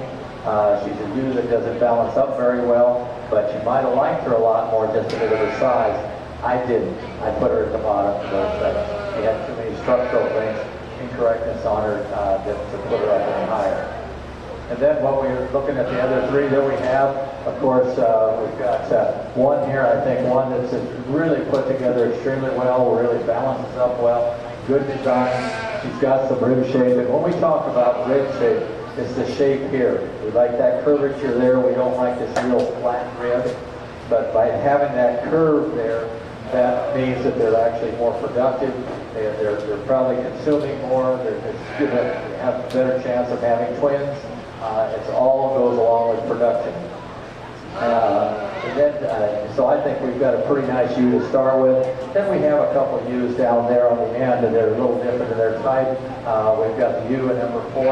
She's a ewe that doesn't balance up very well, but you might have liked her a lot more just because of her size. I didn't. I put her at the bottom for those things. She had too many structural things, incorrectness on her to put her up any higher. And then when we're looking at the other 3 that we have, of course, we've got one here, I think one that's really put together extremely well, really balances up well, good design. She's got some rib shape. And when we talk about rib shape, it's the shape here. We like that curvature there. We don't like this real flat rib. But by having that curve there, that means that they're actually more productive. They're probably consuming more. It's going to have a better chance of having twins. It all goes along with production. So I think we've got a pretty nice ewe to start with. Then we have a couple of ewes down there on the end, and they're a little different in their type. We've got the ewe at number 4.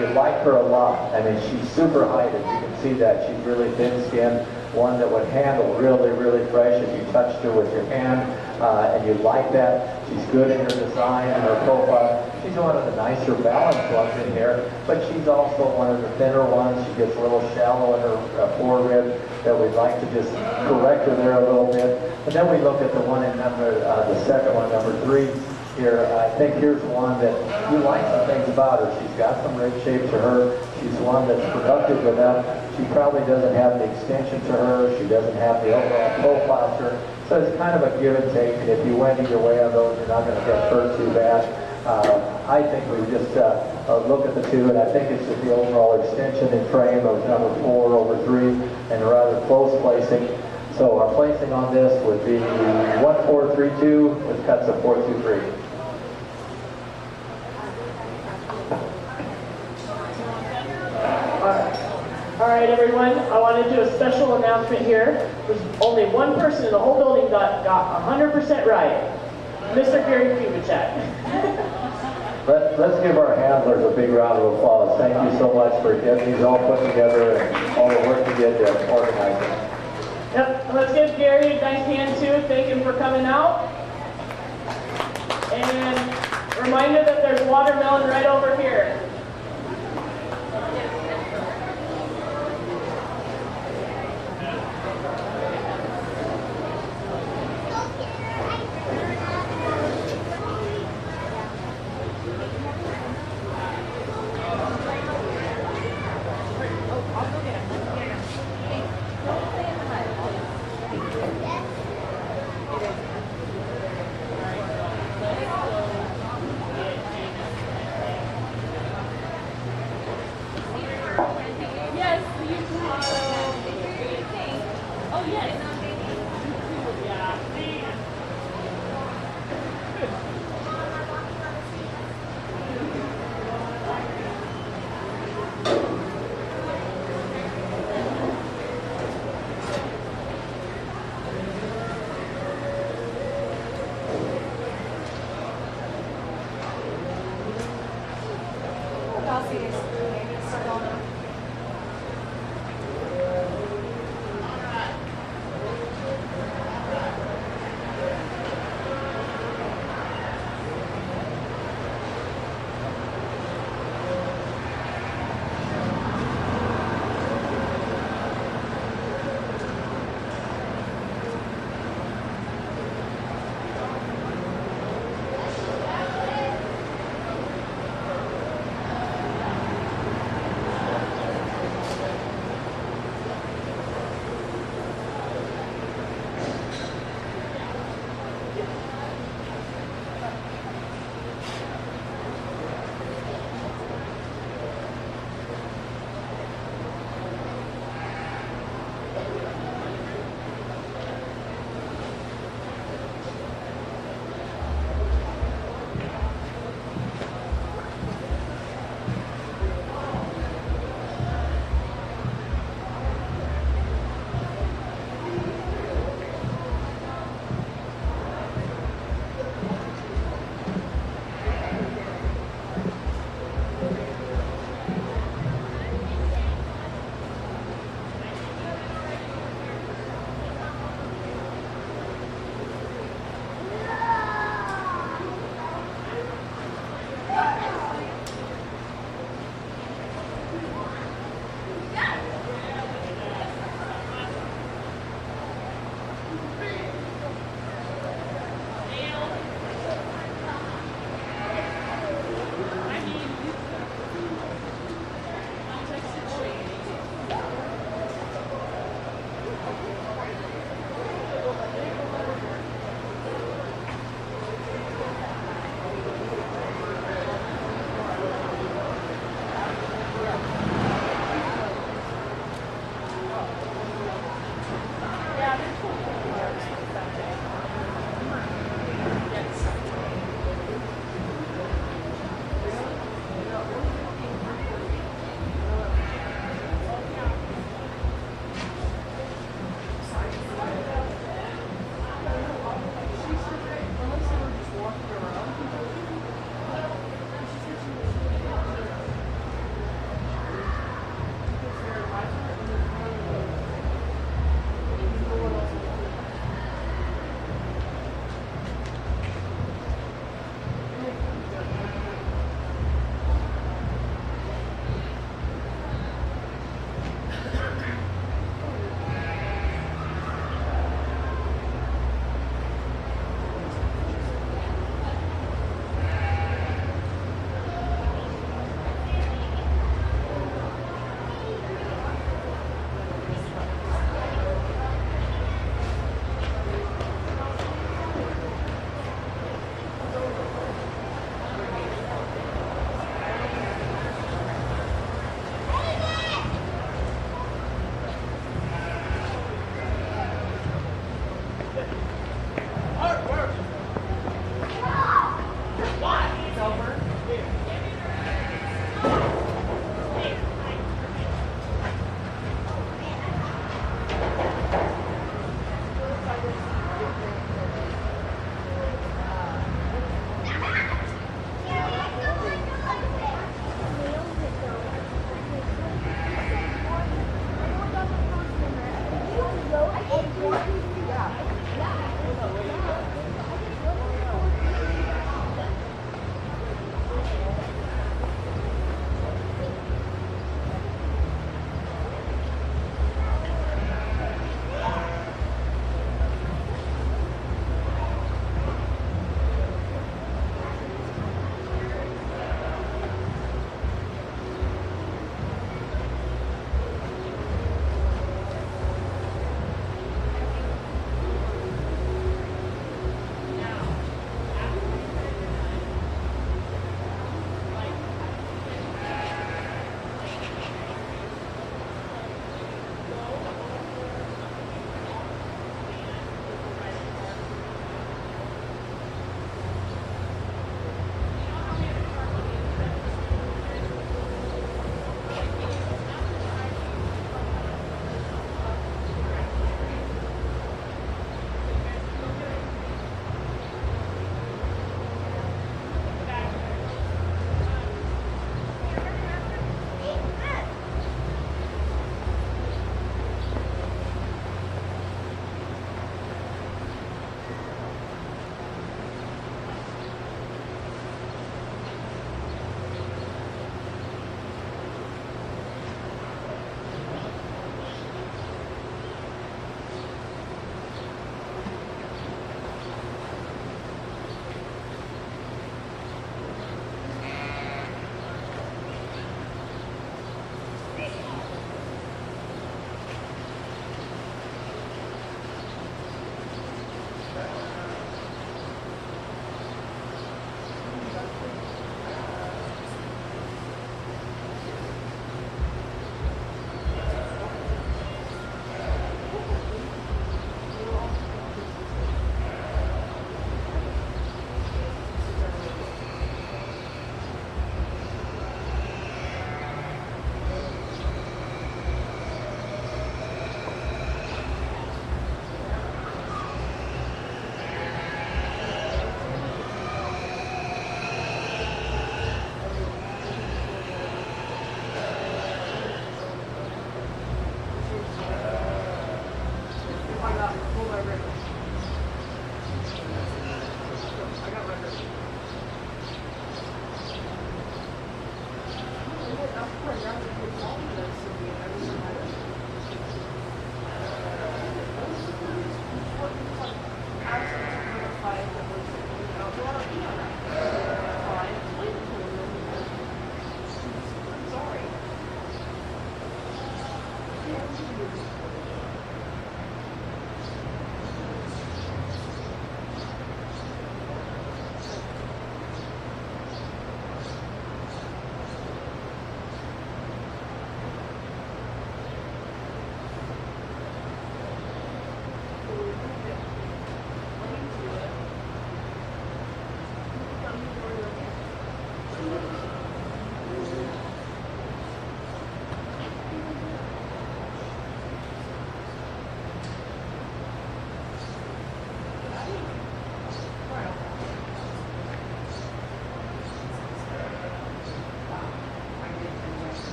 You like her a lot. I mean, she's super heighted. You can see that. She's really thin-skinned. One that would handle really, really fresh if you touched her with your hand, and you like that. She's good in her design and her profile. She's one of the nicer balanced ones in here, but she's also one of the thinner ones. She gets a little shallow in her forerib that we'd like to just correct her there a little bit. And then we look at the one in the second one, number 3 here. I think here's one that you like some things about her. She's got some rib shape to her. She's one that's productive enough. She probably doesn't have the extension to her. She doesn't have the overall profile to her. So it's kind of a give and take, and if you went either way on those, you're not going to get hurt too bad. I think we just look at the 2, and I think it's just the overall extension in frame of number 4 over 3, and a rather close placing. So our placing on this would be 1-4-3-2 with cuts of 4-2-3. All right, everyone, I want to do a special announcement here. There's only one person in the whole building that got 100% right. Mr. Gary Kubicek. Let's give our handlers a big round of applause. Thank you so much for getting these all put together and all the work a good organizer. Yep, and let's give Gary a nice hand too. Thank him for coming out. And reminder that there's watermelon right over here.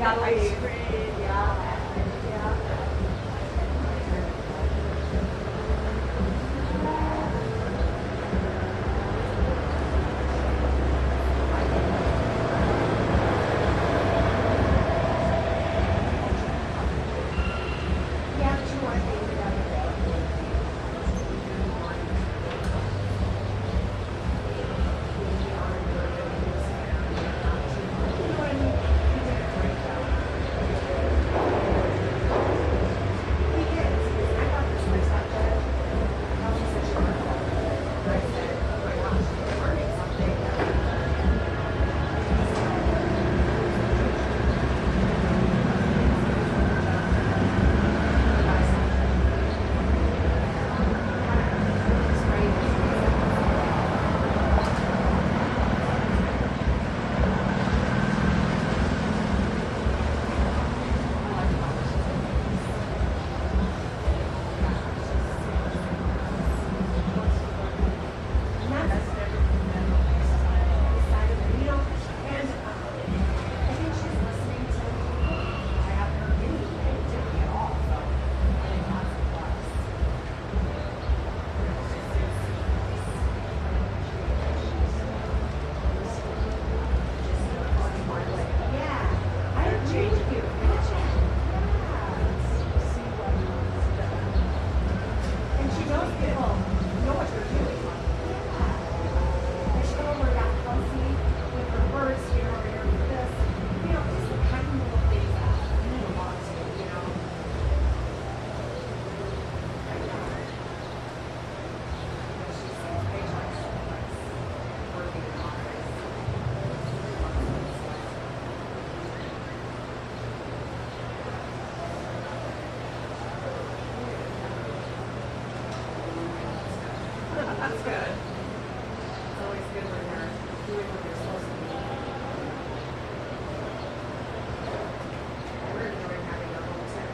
got ice cream. Yeah. Yeah, but you want to take it out of there. That's good. It's always good when they're doing what they're supposed to be. We're enjoying having our home too.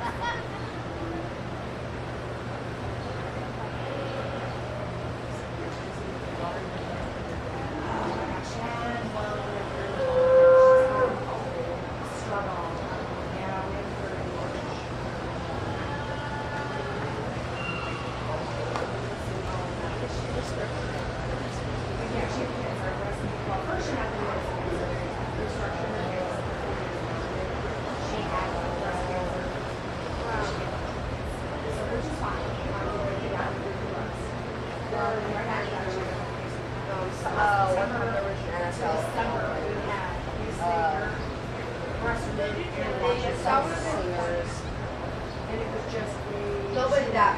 Nobody that.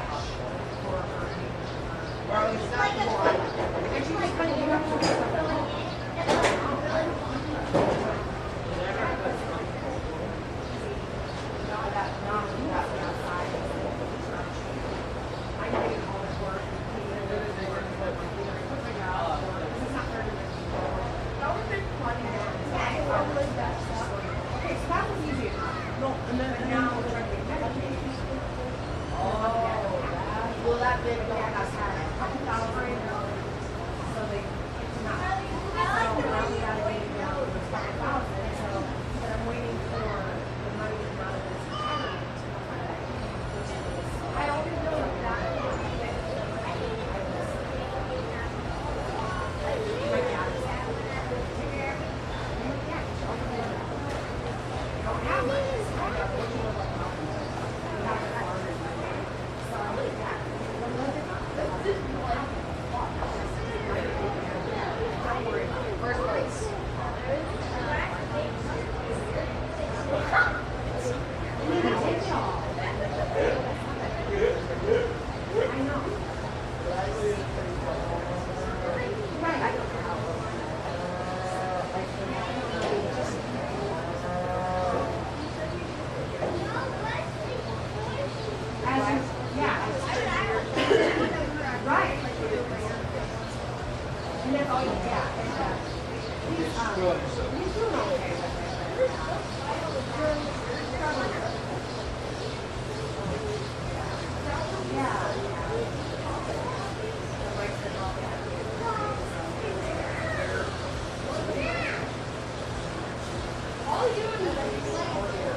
Well, that big dog has had a couple thousand. So they, it's not. So now we gotta wait until it's 5,000. So, but I'm waiting for the money to come out of this retirement to come back. I don't know if that is. My dad is out. I don't have much. I got first place. I know. Right. I don't know. Yeah. Right. And that's all you get. He's doing okay with it. Yeah. All you do is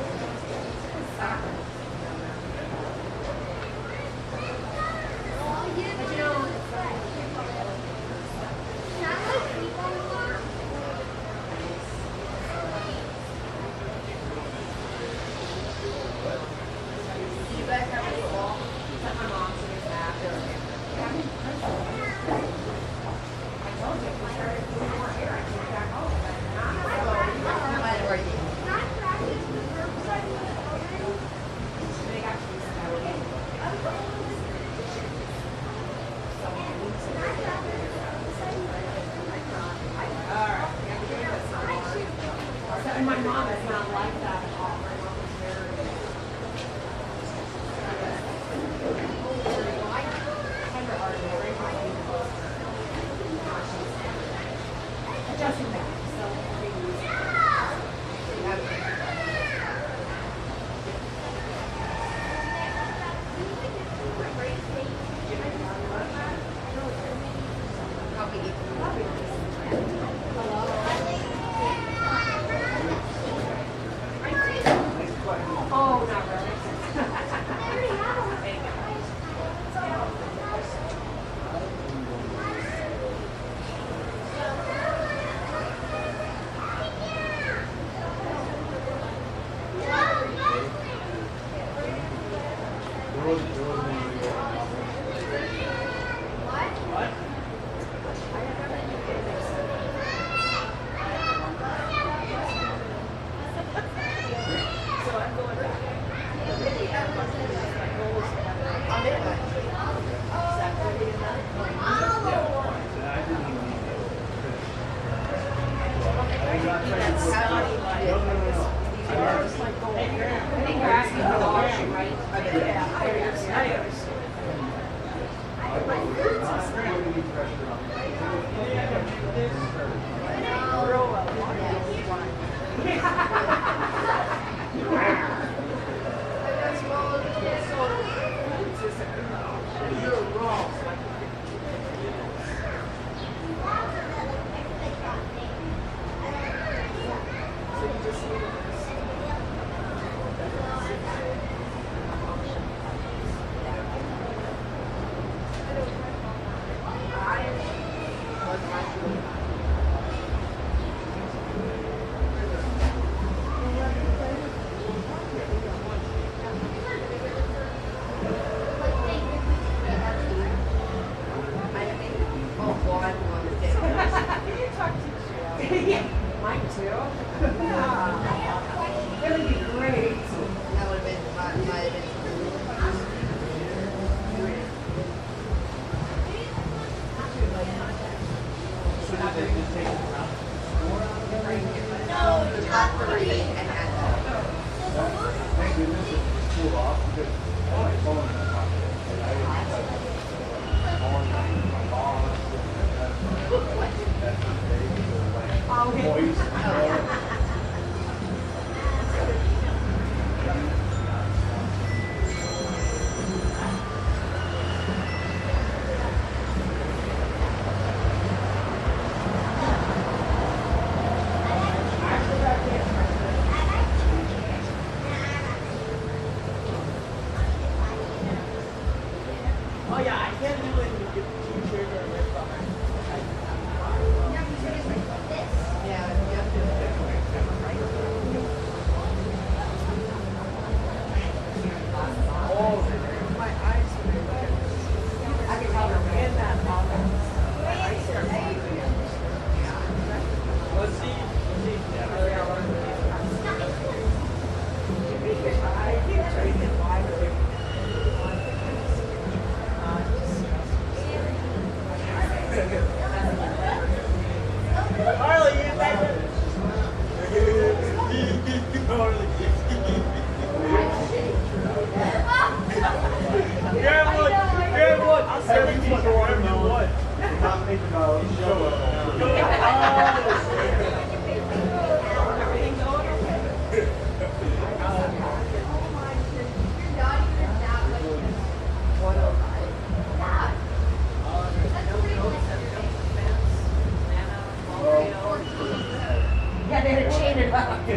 Yeah, they had chained it up. He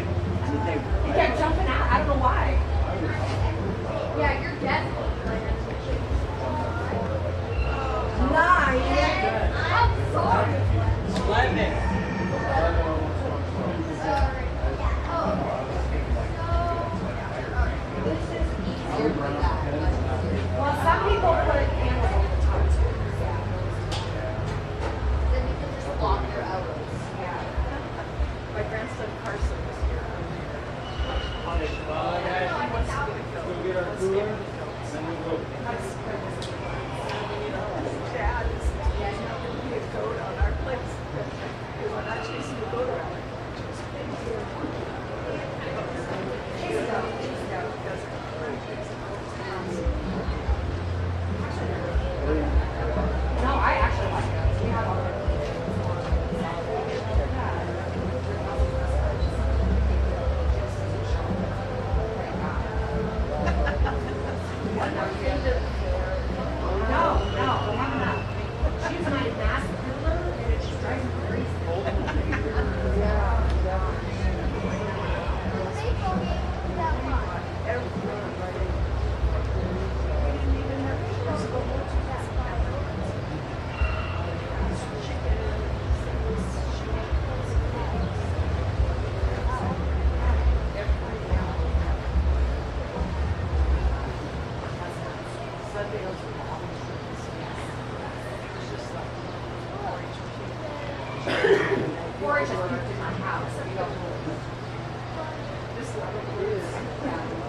kept jumping out. I don't know why. Yeah, you're dead. 9. I'm sorry. 11. Well, some people put cameras on the top too. Then you can just lock your elbows. Yeah. My grandson Carson was here earlier. He wants to get a coat. We'll get our cooler, and then we'll go. Dad is teaching him to be a goat on our place. Because we're not chasing the goat around. No, I actually like those. We have all the She's my mask ruler, and it's just driving me crazy. Or it's just in my house. We don't know. This level is.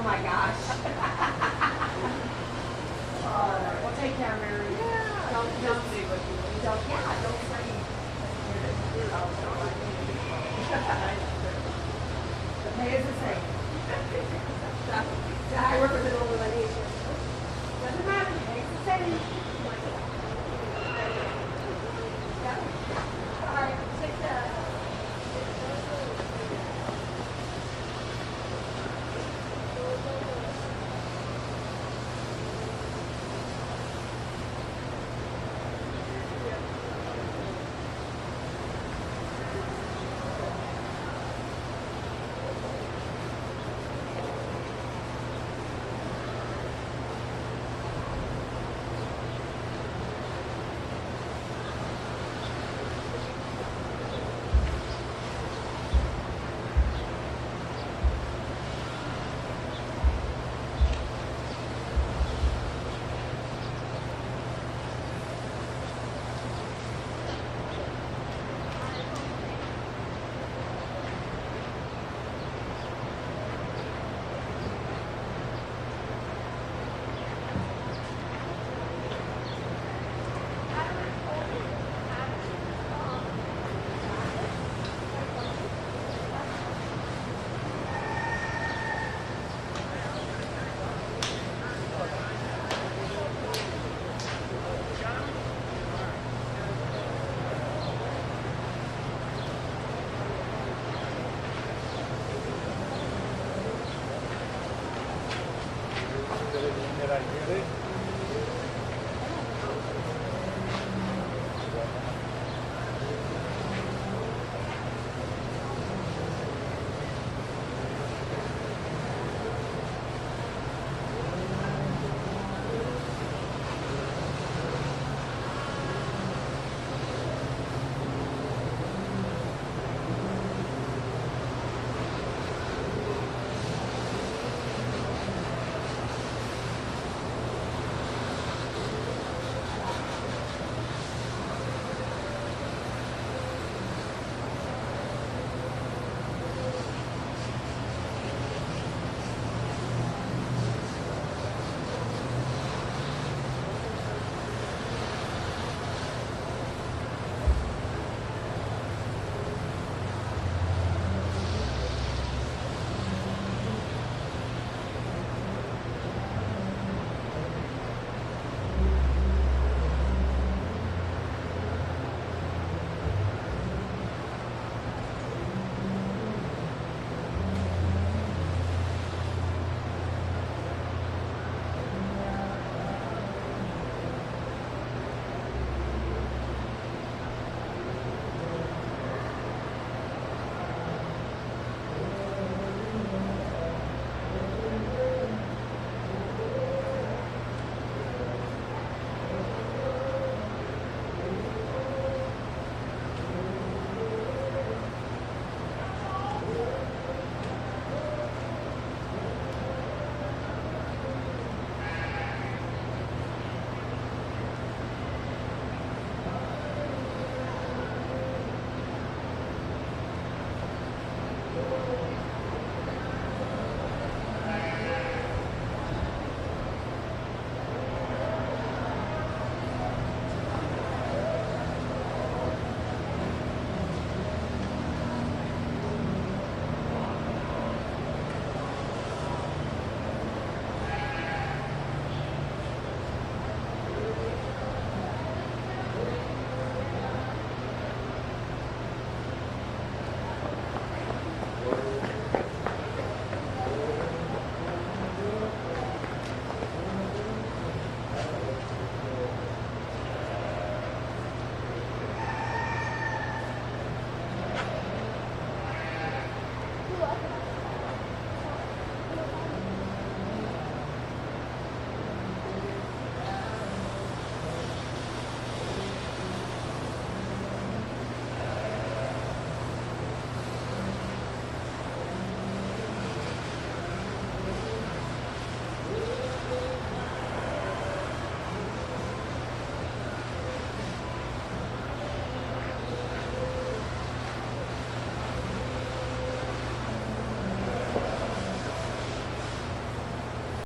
my gosh. Well, take care, Mary. Yeah. Don't say what you don't. Yeah, don't say. The pay is the same. I work with an organization. Doesn't matter. The pay is the same. Yeah. All right. Take care. Did I get it?